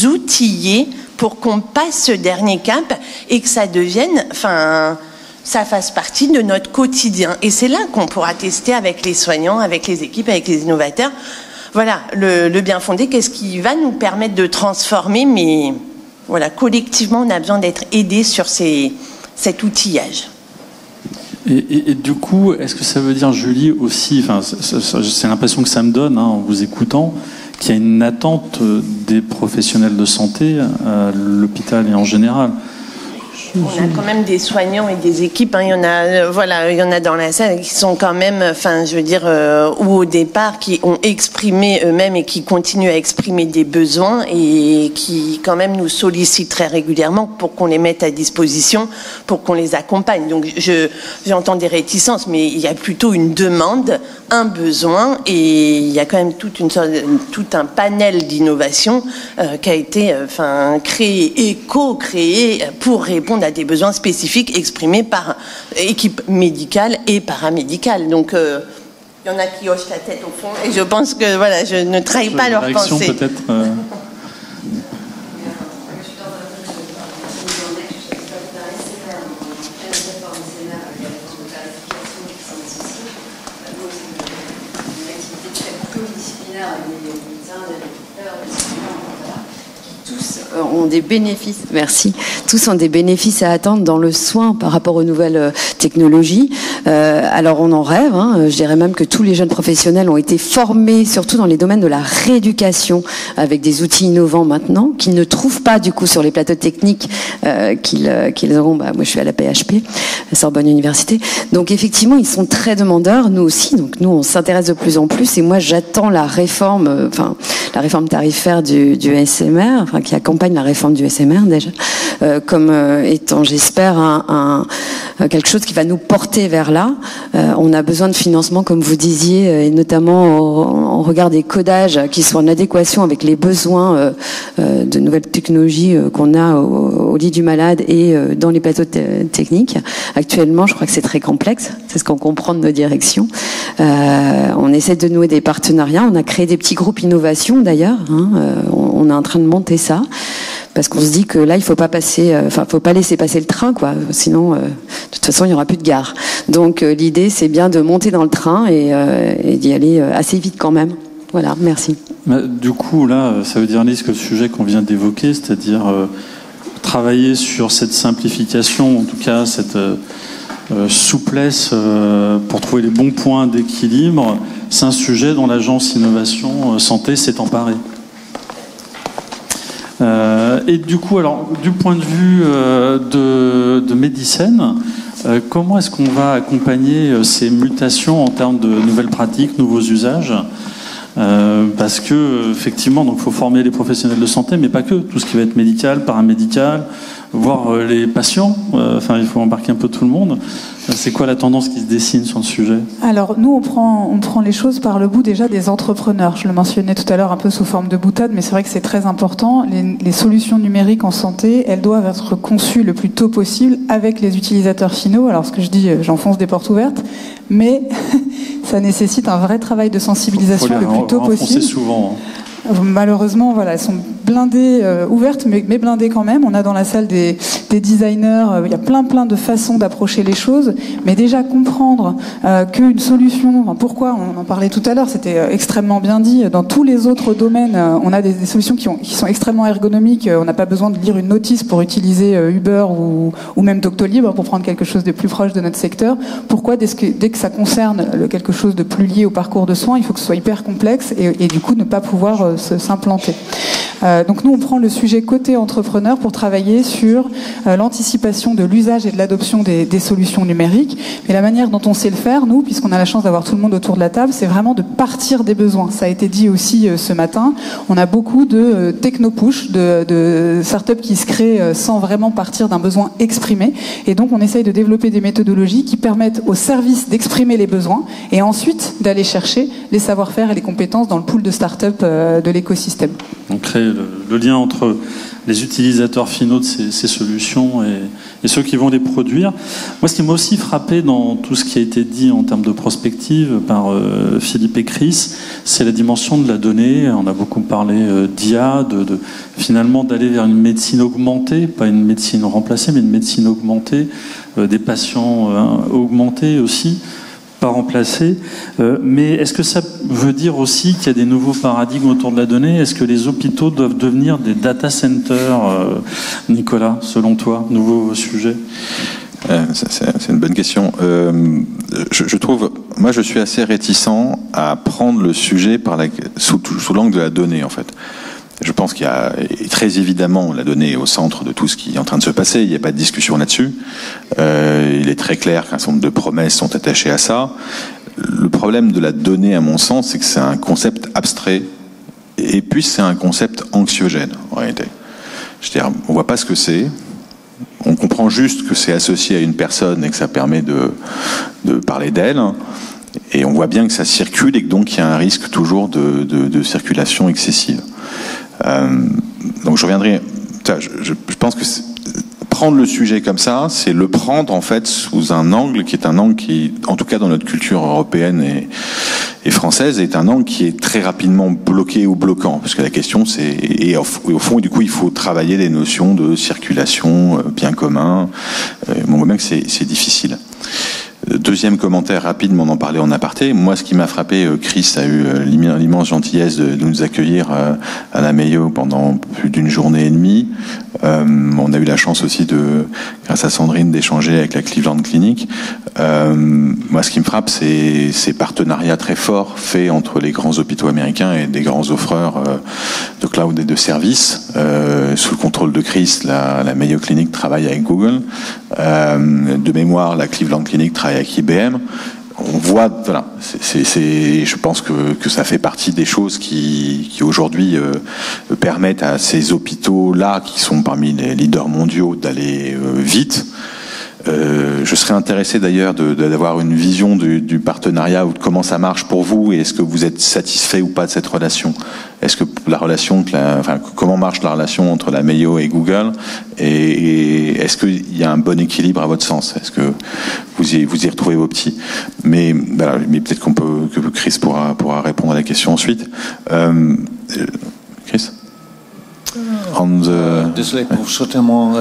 outiller pour qu'on passe ce dernier cap et que ça devienne, ça fasse partie de notre quotidien. Et c'est là qu'on pourra tester avec les soignants, avec les équipes, avec les innovateurs. Voilà, le bien fondé, qu'est-ce qui va nous permettre de transformer, mais voilà, collectivement, on a besoin d'être aidés sur cet outillage. Et du coup, est-ce que ça veut dire, Julie, aussi, c'est l'impression que ça me donne en vous écoutant, qu'il y a une attente des professionnels de santé à l'hôpital et en général? On a quand même des soignants et des équipes. Il y en a dans la salle qui sont quand même, ou au départ, qui ont exprimé eux-mêmes et qui continuent à exprimer des besoins et qui quand même nous sollicitent très régulièrement pour qu'on les mette à disposition, pour qu'on les accompagne. Donc j'entends des réticences, mais il y a plutôt une demande, un besoin, et il y a quand même tout un panel d'innovation qui a été créé et co-créé pour répondre à des besoins spécifiques exprimés par équipe médicale et paramédicale. Donc, il y en a qui hochent la tête au fond, et je pense que je ne trahis pas leur pensée. Peut-être. partenaires, les médecins, les docteurs, les soignants, voilà, qui tous ont des bénéfices. Merci. Tous ont des bénéfices à attendre dans le soin par rapport aux nouvelles technologies. Alors on en rêve. Je dirais même que tous les jeunes professionnels ont été formés, surtout dans les domaines de la rééducation, avec des outils innovants maintenant, qu'ils ne trouvent pas du coup sur les plateaux techniques qu'ils auront. Moi, je suis à la PHP, la Sorbonne Université. Donc effectivement, ils sont très demandeurs. Nous aussi. Donc nous, on s'intéresse de plus en plus. Et moi, j'attends la réforme, la réforme tarifaire du SMR, qui accompagne la réforme du SMR déjà, comme étant, j'espère, quelque chose qui va nous porter vers là. On a besoin de financement, comme vous disiez, et notamment au regard des codages qui sont en adéquation avec les besoins de nouvelles technologies qu'on a au lit du malade et dans les plateaux techniques. Actuellement, je crois que c'est très complexe. C'est ce qu'on comprend de nos directions. On essaie de nouer des partenariats. On a créé des petits groupes innovation d'ailleurs. On est en train de monter ça. Parce qu'on se dit que là, il faut pas laisser passer le train, quoi. Sinon, de toute façon, il y aura plus de gare. Donc, l'idée, c'est bien de monter dans le train et d'y aller assez vite quand même. Voilà, merci. Du coup, là, ça veut dire, Lise, que le sujet qu'on vient d'évoquer, c'est-à-dire travailler sur cette simplification, en tout cas, cette souplesse pour trouver les bons points d'équilibre, c'est un sujet dont l'agence Innovation Santé s'est emparée. Et du coup, alors, du point de vue de Medicen, comment est-ce qu'on va accompagner ces mutations en termes de nouvelles pratiques, nouveaux usages ? Parce que effectivement, donc, faut former les professionnels de santé, mais pas que. Tout ce qui va être médical, paramédical, voire les patients. Il faut embarquer un peu tout le monde. C'est quoi la tendance qui se dessine sur le sujet ? Alors, nous, on prend les choses par le bout déjà des entrepreneurs. Je le mentionnais tout à l'heure un peu sous forme de boutade, mais c'est vrai que c'est très important. Les solutions numériques en santé, elles doivent être conçues le plus tôt possible avec les utilisateurs finaux. Alors, ce que je dis, j'enfonce des portes ouvertes, mais ça nécessite un vrai travail de sensibilisation le plus tôt possible. Souvent. Malheureusement, voilà, elles sont blindées, ouvertes, mais blindées quand même. On a dans la salle des designers, il y a plein de façons d'approcher les choses, mais déjà comprendre qu'une solution, pourquoi, on en parlait tout à l'heure, c'était extrêmement bien dit, dans tous les autres domaines, on a des solutions qui sont extrêmement ergonomiques, on n'a pas besoin de lire une notice pour utiliser Uber ou même Doctolib pour prendre quelque chose de plus proche de notre secteur. Pourquoi, dès que ça concerne quelque chose de plus lié au parcours de soins, il faut que ce soit hyper complexe et du coup ne pas pouvoir s'implanter. Donc nous, on prend le sujet côté entrepreneur pour travailler sur l'anticipation de l'usage et de l'adoption des solutions numériques. Mais la manière dont on sait le faire, nous, puisqu'on a la chance d'avoir tout le monde autour de la table, c'est vraiment de partir des besoins. Ça a été dit aussi ce matin. On a beaucoup de techno-push, de startups qui se créent sans vraiment partir d'un besoin exprimé. Et donc, on essaye de développer des méthodologies qui permettent aux services d'exprimer les besoins et ensuite d'aller chercher les savoir-faire et les compétences dans le pool de startups de l'écosystème. On crée le lien entre les utilisateurs finaux de ces solutions et ceux qui vont les produire. Moi, ce qui m'a aussi frappé dans tout ce qui a été dit en termes de prospective par Philippe et Chris, c'est la dimension de la donnée. On a beaucoup parlé d'IA, finalement d'aller vers une médecine augmentée, pas une médecine remplacée, mais une médecine augmentée, des patients augmentés aussi, pas remplacés. Mais est-ce que ça veut dire aussi qu'il y a des nouveaux paradigmes autour de la donnée ? Est-ce que les hôpitaux doivent devenir des data centers, Nicolas, selon toi, nouveau sujet ? C'est une bonne question. Je trouve, moi je suis assez réticent à prendre le sujet sous l'angle de la donnée en fait. Je pense qu'il y a très évidemment la donnée au centre de tout ce qui est en train de se passer. Il n'y a pas de discussion là-dessus. Il est très clair qu'un certain nombre de promesses sont attachées à ça. Le problème de la donnée, à mon sens, c'est que c'est un concept abstrait et puis c'est un concept anxiogène en réalité. C'est-à-dire, on voit pas ce que c'est. On comprend juste que c'est associé à une personne et que ça permet de parler d'elle. Et on voit bien que ça circule et que donc il y a un risque toujours de circulation excessive. Donc je reviendrai. Je pense que prendre le sujet comme ça, c'est le prendre en fait sous un angle qui est un angle qui, en tout cas dans notre culture européenne et française, est un angle qui est très rapidement bloqué ou bloquant, parce que la question c'est et au fond du coup il faut travailler des notions de circulation, bien commun. On voit bien que c'est difficile. Deuxième commentaire rapide, mais on en parlait en aparté. Moi, ce qui m'a frappé, Chris a eu l'immense gentillesse de nous accueillir à la Mayo pendant plus d'une journée et demie. On a eu la chance aussi grâce à Sandrine, d'échanger avec la Cleveland Clinic. Moi, ce qui me frappe, c'est ces partenariats très forts faits entre les grands hôpitaux américains et des grands offreurs de cloud et de services. Sous le contrôle de Chris, la Mayo Clinic travaille avec Google. De mémoire, la Cleveland Clinic travaille avec IBM. On voit, voilà, je pense que ça fait partie des choses qui aujourd'hui permettent à ces hôpitaux-là, qui sont parmi les leaders mondiaux, d'aller vite. Je serais intéressé d'ailleurs d'avoir une vision du partenariat ou de comment ça marche pour vous, et est-ce que vous êtes satisfait ou pas de cette relation? Est-ce que comment marche la relation entre la Mayo et Google, et est-ce qu'il y a un bon équilibre à votre sens? Est-ce que vous y retrouvez vos petits? Mais peut-être que Chris pourra répondre à la question ensuite. Chris? Désolé pour certainement,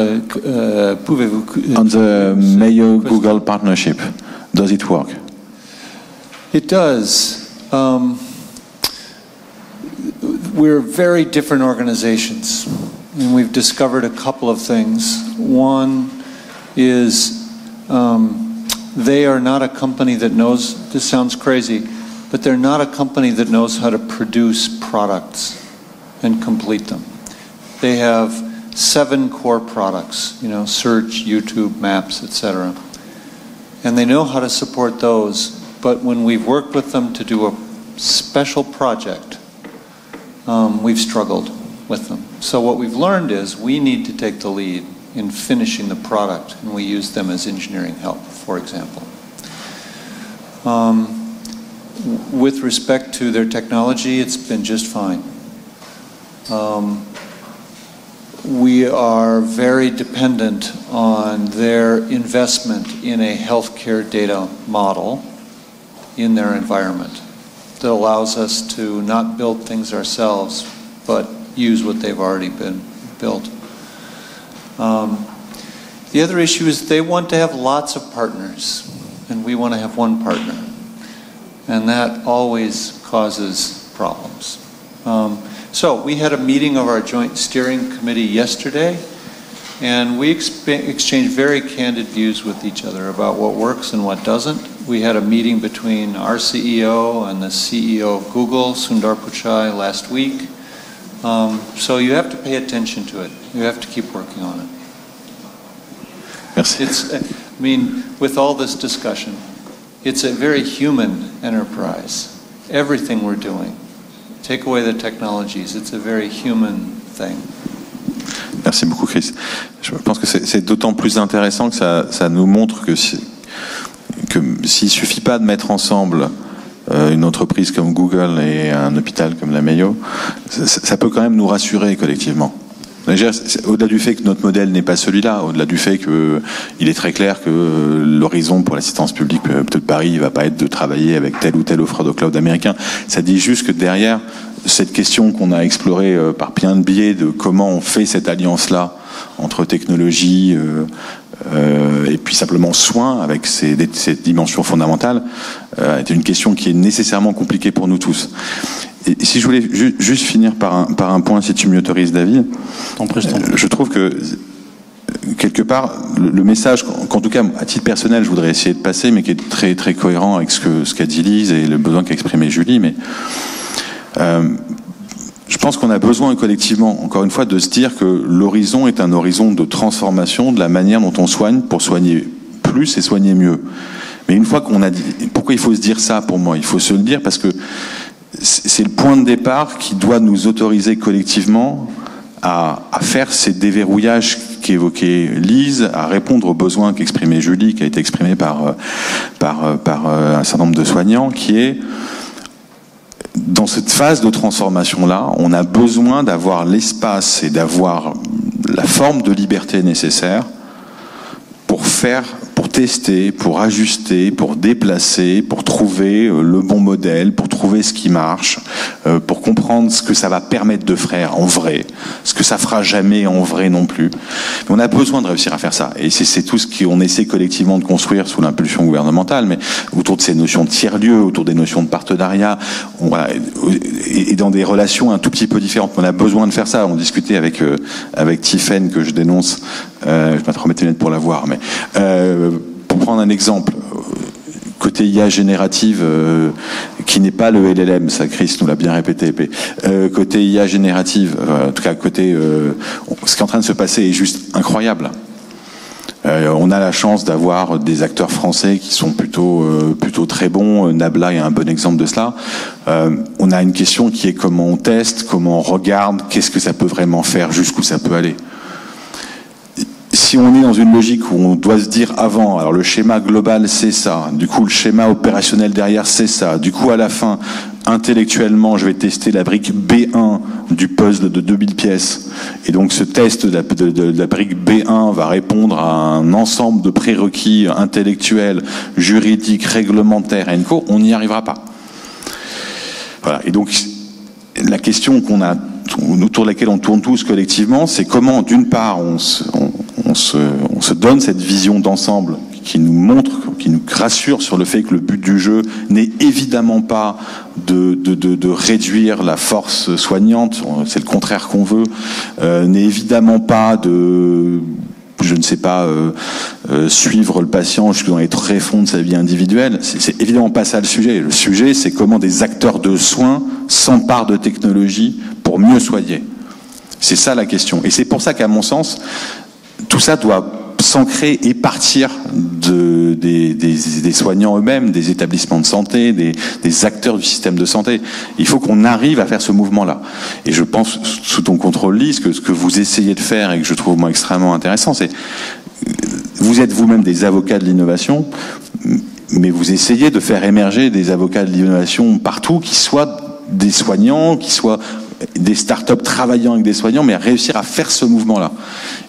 pouvez-vous... On the Mayo-Google partnership, does it work? It does. We're very different organizations, and we've discovered a couple of things. One is they are not a company that knows, this sounds crazy, but they're not a company that knows how to produce products and complete them. They have 7 core products, search, YouTube, maps, etc. And they know how to support those, but when we've worked with them to do a special project, we've struggled with them. So what we've learned is we need to take the lead in finishing the product, and we use them as engineering help, for example. With respect to their technology, it's been just fine. We are very dependent on their investment in a healthcare data model in their environment that allows us to not build things ourselves, but use what they've already been built. The other issue is they want to have lots of partners, and we want to have one partner. And that always causes problems. So we had a meeting of our joint steering committee yesterday, and we exchanged very candid views with each other about what works and what doesn't. We had a meeting between our CEO and the CEO of Google, Sundar Pichai, last week. So you have to pay attention to it. You have to keep working on it. Merci. With all this discussion, it's a very human enterprise. Everything we're doing. Take away the technologies, it's a very human thing. Merci beaucoup, Chris. Je pense que c'est d'autant plus intéressant que ça nous montre que s'il suffit pas de mettre ensemble une entreprise comme Google et un hôpital comme la Mayo, ça peut quand même nous rassurer collectivement. Au-delà du fait que notre modèle n'est pas celui-là, au-delà du fait qu'il est très clair que l'horizon pour l'assistance publique de Paris ne va pas être de travailler avec tel ou tel offre de cloud américain, ça dit juste que derrière cette question qu'on a explorée par plein de biais de comment on fait cette alliance-là entre technologie et puis simplement soin avec cette dimension fondamentale, est une question qui est nécessairement compliquée pour nous tous. Et si je voulais juste finir par un point, si tu m'y autorises, David, je trouve que quelque part le message qu'en tout cas à titre personnel je voudrais essayer de passer, mais qui est très très cohérent avec ce qu'a dit Lise et le besoin qu'a exprimé Julie, mais je pense qu'on a besoin collectivement, encore une fois, de se dire que l'horizon est un horizon de transformation de la manière dont on soigne pour soigner plus et soigner mieux. Mais une fois qu'on a dit, pourquoi il faut se dire ça pour moi? Il faut se le dire parce que c'est le point de départ qui doit nous autoriser collectivement à faire ces déverrouillages qu'évoquait Lise, à répondre aux besoins qu'exprimait Julie, qui a été exprimé par un certain nombre de soignants, qui est dans cette phase de transformation-là, on a besoin d'avoir l'espace et d'avoir la forme de liberté nécessaire pour tester, pour ajuster, pour déplacer, pour trouver le bon modèle, pour trouver ce qui marche, pour comprendre ce que ça va permettre de faire en vrai, ce que ça fera jamais en vrai non plus. Mais on a besoin de réussir à faire ça. Et c'est tout ce qu'on essaie collectivement de construire sous l'impulsion gouvernementale, mais autour de ces notions de tiers-lieux, autour des notions de partenariat, et dans des relations un tout petit peu différentes. On a besoin de faire ça. On discutait avec Tiffaine, que je dénonce, je vais pas te remettre les lunettes pour la voir, mais pour prendre un exemple, côté IA générative, qui n'est pas le LLM, ça Chris nous l'a bien répété, côté IA générative, en tout cas côté, ce qui est en train de se passer est juste incroyable. On a la chance d'avoir des acteurs français qui sont plutôt très bons. Nabla est un bon exemple de cela. On a une question qui est comment on teste, comment on regarde, qu'est-ce que ça peut vraiment faire, jusqu'où ça peut aller. Si on est dans une logique où on doit se dire avant, alors le schéma global c'est ça, du coup le schéma opérationnel derrière c'est ça, du coup à la fin, intellectuellement je vais tester la brique B1 du puzzle de 2000 pièces, et donc ce test de la brique B1 va répondre à un ensemble de prérequis intellectuels, juridiques, réglementaires, on n'y arrivera pas. Voilà, et donc la question qu'on a, autour de laquelle on tourne tous collectivement, c'est comment d'une part on se donne cette vision d'ensemble qui nous montre, qui nous rassure sur le fait que le but du jeu n'est évidemment pas de réduire la force soignante, c'est le contraire qu'on veut, n'est évidemment pas de, je ne sais pas, suivre le patient jusque dans les tréfonds de sa vie individuelle. C'est évidemment pas ça le sujet. Le sujet, c'est comment des acteurs de soins s'emparent de technologies pour mieux soigner. C'est ça la question. Et c'est pour ça qu'à mon sens, tout ça doit s'ancrer et partir des soignants eux-mêmes, des établissements de santé, des acteurs du système de santé. Il faut qu'on arrive à faire ce mouvement-là. Et je pense, sous ton contrôle, Lise, que ce que vous essayez de faire et que je trouve moi extrêmement intéressant, c'est vous êtes vous-même des avocats de l'innovation, mais vous essayez de faire émerger des avocats de l'innovation partout, qui soient des soignants, qui soient des startups travaillant avec des soignants, mais à réussir à faire ce mouvement-là.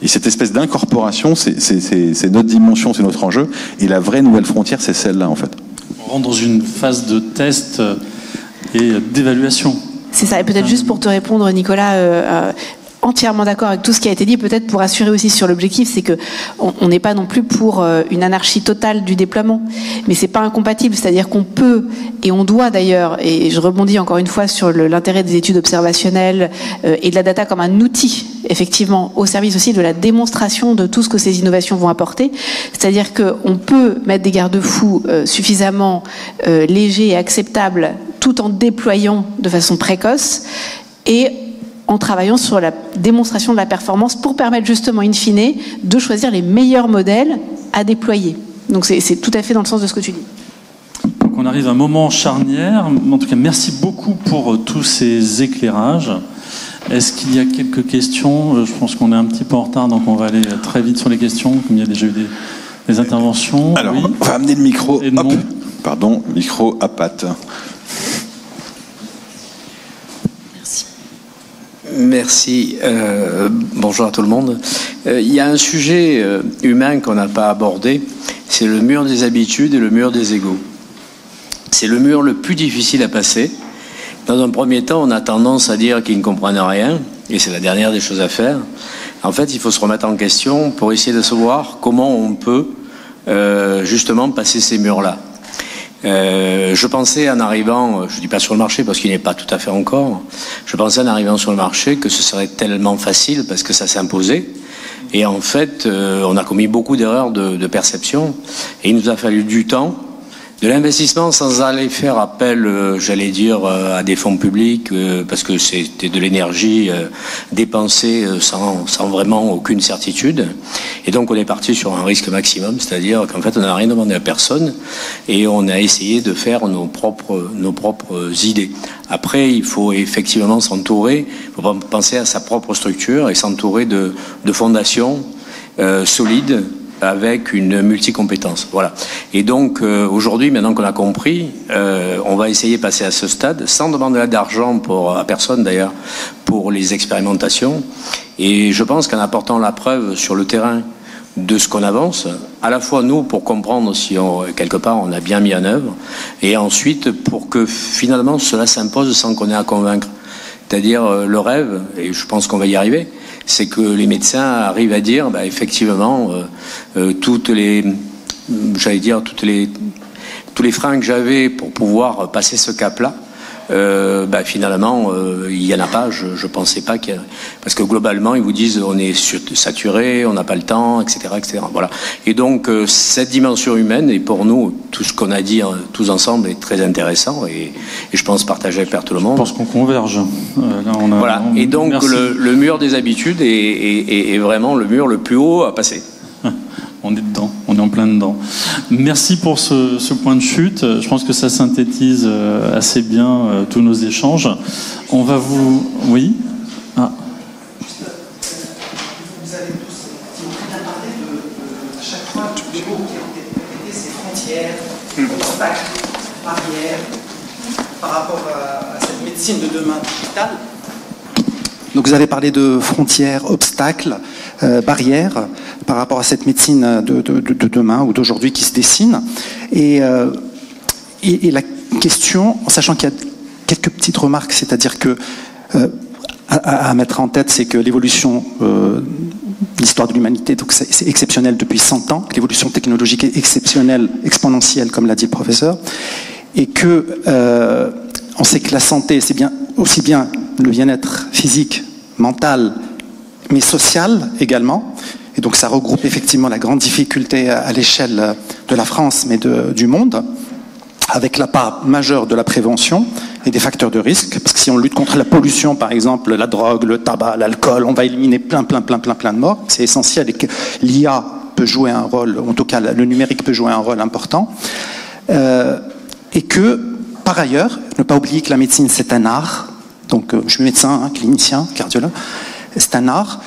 Et cette espèce d'incorporation, c'est notre dimension, c'est notre enjeu. Et la vraie nouvelle frontière, c'est celle-là, en fait. On rentre dans une phase de test et d'évaluation. C'est ça. Et peut-être juste pour te répondre, Nicolas, entièrement d'accord avec tout ce qui a été dit, peut-être pour assurer aussi sur l'objectif, c'est que on n'est pas non plus pour une anarchie totale du déploiement, mais c'est pas incompatible, c'est-à-dire qu'on peut et on doit d'ailleurs, et je rebondis encore une fois sur l'intérêt des études observationnelles et de la data comme un outil effectivement au service aussi de la démonstration de tout ce que ces innovations vont apporter, c'est-à-dire qu'on peut mettre des garde-fous suffisamment légers et acceptables tout en déployant de façon précoce et en travaillant sur la démonstration de la performance pour permettre justement, in fine, de choisir les meilleurs modèles à déployer. Donc c'est tout à fait dans le sens de ce que tu dis. Donc on arrive à un moment charnière. En tout cas, merci beaucoup pour tous ces éclairages. Est-ce qu'il y a quelques questions ? Je pense qu'on est un petit peu en retard, donc on va aller très vite sur les questions, comme il y a déjà eu des interventions. Alors, oui. On va amener le micro. Hop. Pardon, micro à patte. Merci. Bonjour à tout le monde. Il y a un sujet humain qu'on n'a pas abordé, c'est le mur des habitudes et le mur des égos. C'est le mur le plus difficile à passer. Dans un premier temps, on a tendance à dire qu'ils ne comprennent rien, et c'est la dernière des choses à faire. En fait, il faut se remettre en question pour essayer de savoir comment on peut justement passer ces murs-là. Je pensais en arrivant, je dis pas sur le marché parce qu'il n'est pas tout à fait encore, je pensais en arrivant sur le marché que ce serait tellement facile parce que ça s'imposait. Et en fait, on a commis beaucoup d'erreurs de perception et il nous a fallu du temps, de l'investissement sans aller faire appel, j'allais dire, à des fonds publics parce que c'était de l'énergie dépensée sans vraiment aucune certitude. Et donc on est parti sur un risque maximum, c'est-à-dire qu'en fait on n'a rien demandé à personne et on a essayé de faire nos propres idées. Après, il faut effectivement s'entourer, il faut penser à sa propre structure et s'entourer de fondations solides avec une multicompétence. Voilà. Et donc aujourd'hui, maintenant qu'on a compris, on va essayer de passer à ce stade sans demander d'argent à personne d'ailleurs pour les expérimentations. Et je pense qu'en apportant la preuve sur le terrain de ce qu'on avance, à la fois nous pour comprendre si quelque part on a bien mis en œuvre, et ensuite pour que finalement cela s'impose sans qu'on ait à convaincre. C'est-à-dire le rêve, et je pense qu'on va y arriver, c'est que les médecins arrivent à dire effectivement tous les freins que j'avais pour pouvoir passer ce cap-là, finalement, il n'y en a pas. Je pensais pas qu'il y a... Parce que globalement, ils vous disent on est saturé, on n'a pas le temps, etc., etc. Voilà. Et donc, cette dimension humaine, et pour nous, tout ce qu'on a dit tous ensemble est très intéressant et je pense partagé par tout le monde. Je pense qu'on converge. Voilà. Et donc, le mur des habitudes est vraiment le mur le plus haut à passer. On est dedans, on est en plein dedans. Merci pour ce point de chute. Je pense que ça synthétise assez bien tous nos échanges. On va vous... Oui ? Ah. Vous avez tous parlé à chaque fois des mots qui ont été répétés, ces frontières, obstacles, barrières, par rapport à cette médecine de demain digitale. Donc vous avez parlé de frontières, obstacles, barrières par rapport à cette médecine de demain ou d'aujourd'hui qui se dessine. Et la question, en sachant qu'il y a quelques petites remarques, c'est-à-dire que à mettre en tête, c'est que l'évolution de l'histoire de l'humanité, donc c'est exceptionnel depuis 100 ans, que l'évolution technologique est exceptionnelle, exponentielle, comme l'a dit le professeur, et que on sait que la santé, c'est bien aussi bien le bien-être physique, mental, mais social également. Et donc ça regroupe effectivement la grande difficulté à l'échelle de la France, mais du monde, avec la part majeure de la prévention et des facteurs de risque. Parce que si on lutte contre la pollution, par exemple, la drogue, le tabac, l'alcool, on va éliminer plein de morts. C'est essentiel et que l'IA peut jouer un rôle, en tout cas le numérique peut jouer un rôle important. Et que, par ailleurs, ne pas oublier que la médecine, c'est un art. Donc, je suis médecin, clinicien, cardiologue. C'est un art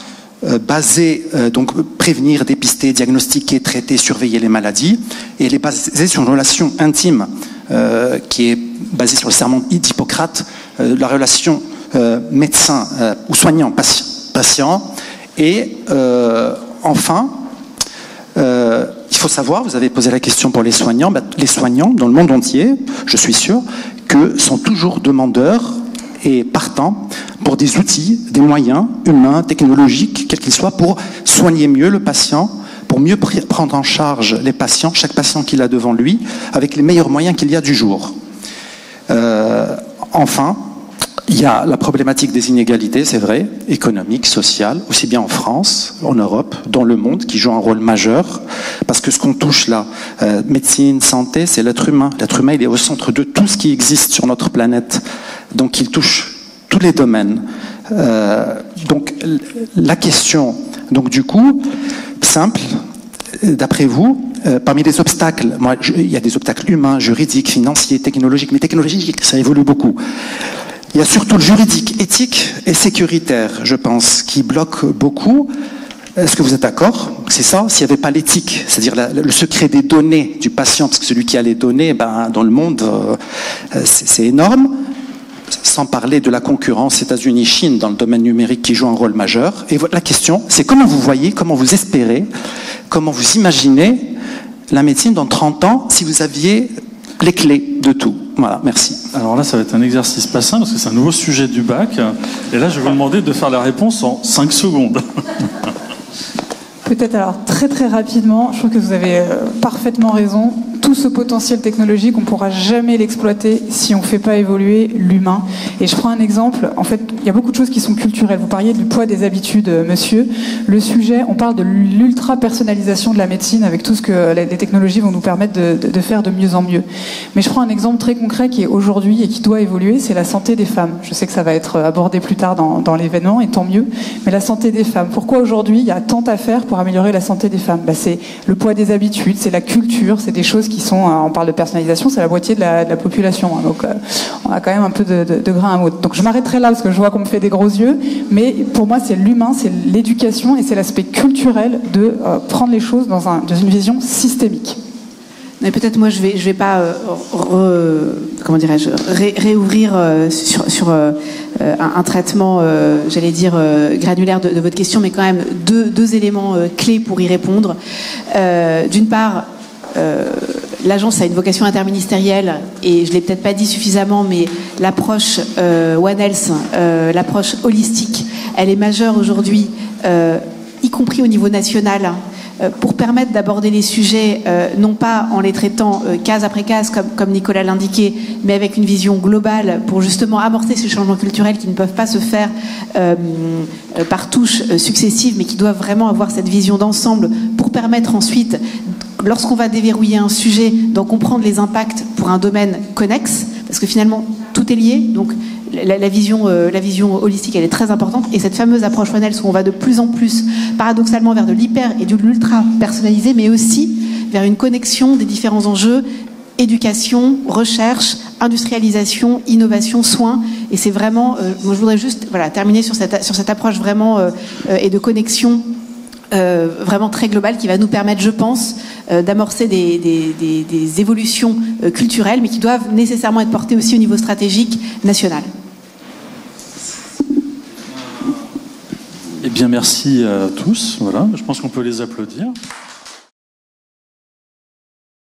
basé, donc, prévenir, dépister, diagnostiquer, traiter, surveiller les maladies. Et elle est basée sur une relation intime qui est basée sur le serment d'Hippocrate, la relation médecin ou soignant-patient. Et enfin, il faut savoir, vous avez posé la question pour les soignants, les soignants dans le monde entier, je suis sûr, que sont toujours demandeurs et partants pour des outils, des moyens humains, technologiques, quels qu'ils soient, pour soigner mieux le patient, pour mieux prendre en charge les patients, chaque patient qu'il a devant lui, avec les meilleurs moyens qu'il y a du jour. Enfin, il y a la problématique des inégalités, c'est vrai, économiques, sociales, aussi bien en France, en Europe, dans le monde, qui joue un rôle majeur, parce que ce qu'on touche là, médecine, santé, c'est l'être humain. L'être humain, il est au centre de tout ce qui existe sur notre planète, donc il touche tous les domaines. Donc la question, donc du coup, simple, d'après vous, parmi les obstacles, il y a des obstacles humains, juridiques, financiers, technologiques, mais technologiques, ça évolue beaucoup. Il y a surtout le juridique, éthique et sécuritaire, je pense, qui bloque beaucoup. Est-ce que vous êtes d'accord? C'est ça. S'il n'y avait pas l'éthique, c'est-à-dire le secret des données du patient, parce que celui qui a les données, dans le monde, c'est énorme. Sans parler de la concurrence États-Unis-Chine dans le domaine numérique qui joue un rôle majeur. Et la question, c'est comment vous voyez, comment vous espérez, comment vous imaginez la médecine dans 30 ans si vous aviez les clés de tout. Voilà, merci. Alors là, ça va être un exercice pas simple parce que c'est un nouveau sujet du bac. Et là, je vais vous demander de faire la réponse en 5 secondes. Peut-être alors très très rapidement, je trouve que vous avez parfaitement raison. Tout ce potentiel technologique, on ne pourra jamais l'exploiter si on ne fait pas évoluer l'humain. Et je prends un exemple, en fait, il y a beaucoup de choses qui sont culturelles. Vous parliez du poids des habitudes, monsieur. Le sujet, on parle de l'ultra-personnalisation de la médecine avec tout ce que les technologies vont nous permettre de faire de mieux en mieux. Mais je prends un exemple très concret qui est aujourd'hui et qui doit évoluer, c'est la santé des femmes. Je sais que ça va être abordé plus tard dans l'événement, et tant mieux. Mais la santé des femmes, pourquoi aujourd'hui il y a tant à faire pour améliorer la santé des femmes? C'est le poids des habitudes, c'est la culture, c'est des choses qui sont, on parle de personnalisation, c'est la moitié de la population, donc on a quand même un peu de grain à moudre. Donc je m'arrêterai là parce que je vois qu'on me fait des gros yeux, mais pour moi c'est l'humain, c'est l'éducation et c'est l'aspect culturel de prendre les choses dans une vision systémique. Mais peut-être moi je vais pas comment dirais-je réouvrir sur un traitement, j'allais dire, granulaire de votre question, mais quand même deux éléments clés pour y répondre. D'une part, l'agence a une vocation interministérielle, et je ne l'ai peut-être pas dit suffisamment, mais l'approche One Health, l'approche holistique, elle est majeure aujourd'hui, y compris au niveau national, pour permettre d'aborder les sujets, non pas en les traitant case après case, comme Nicolas l'indiquait, mais avec une vision globale pour justement amorcer ces changements culturels qui ne peuvent pas se faire par touches successives, mais qui doivent vraiment avoir cette vision d'ensemble pour permettre ensuite, lorsqu'on va déverrouiller un sujet, d'en comprendre les impacts pour un domaine connexe, parce que finalement, tout est lié, donc la vision holistique, elle est très importante, et cette fameuse approche One Health où on va de plus en plus, paradoxalement, vers de l'hyper et de l'ultra personnalisé, mais aussi vers une connexion des différents enjeux, éducation, recherche, industrialisation, innovation, soins, et c'est vraiment, moi je voudrais juste terminer sur cette approche vraiment et de connexion vraiment très globale qui va nous permettre, je pense, d'amorcer des évolutions culturelles, mais qui doivent nécessairement être portées aussi au niveau stratégique national. Eh bien, merci à tous. Voilà, je pense qu'on peut les applaudir.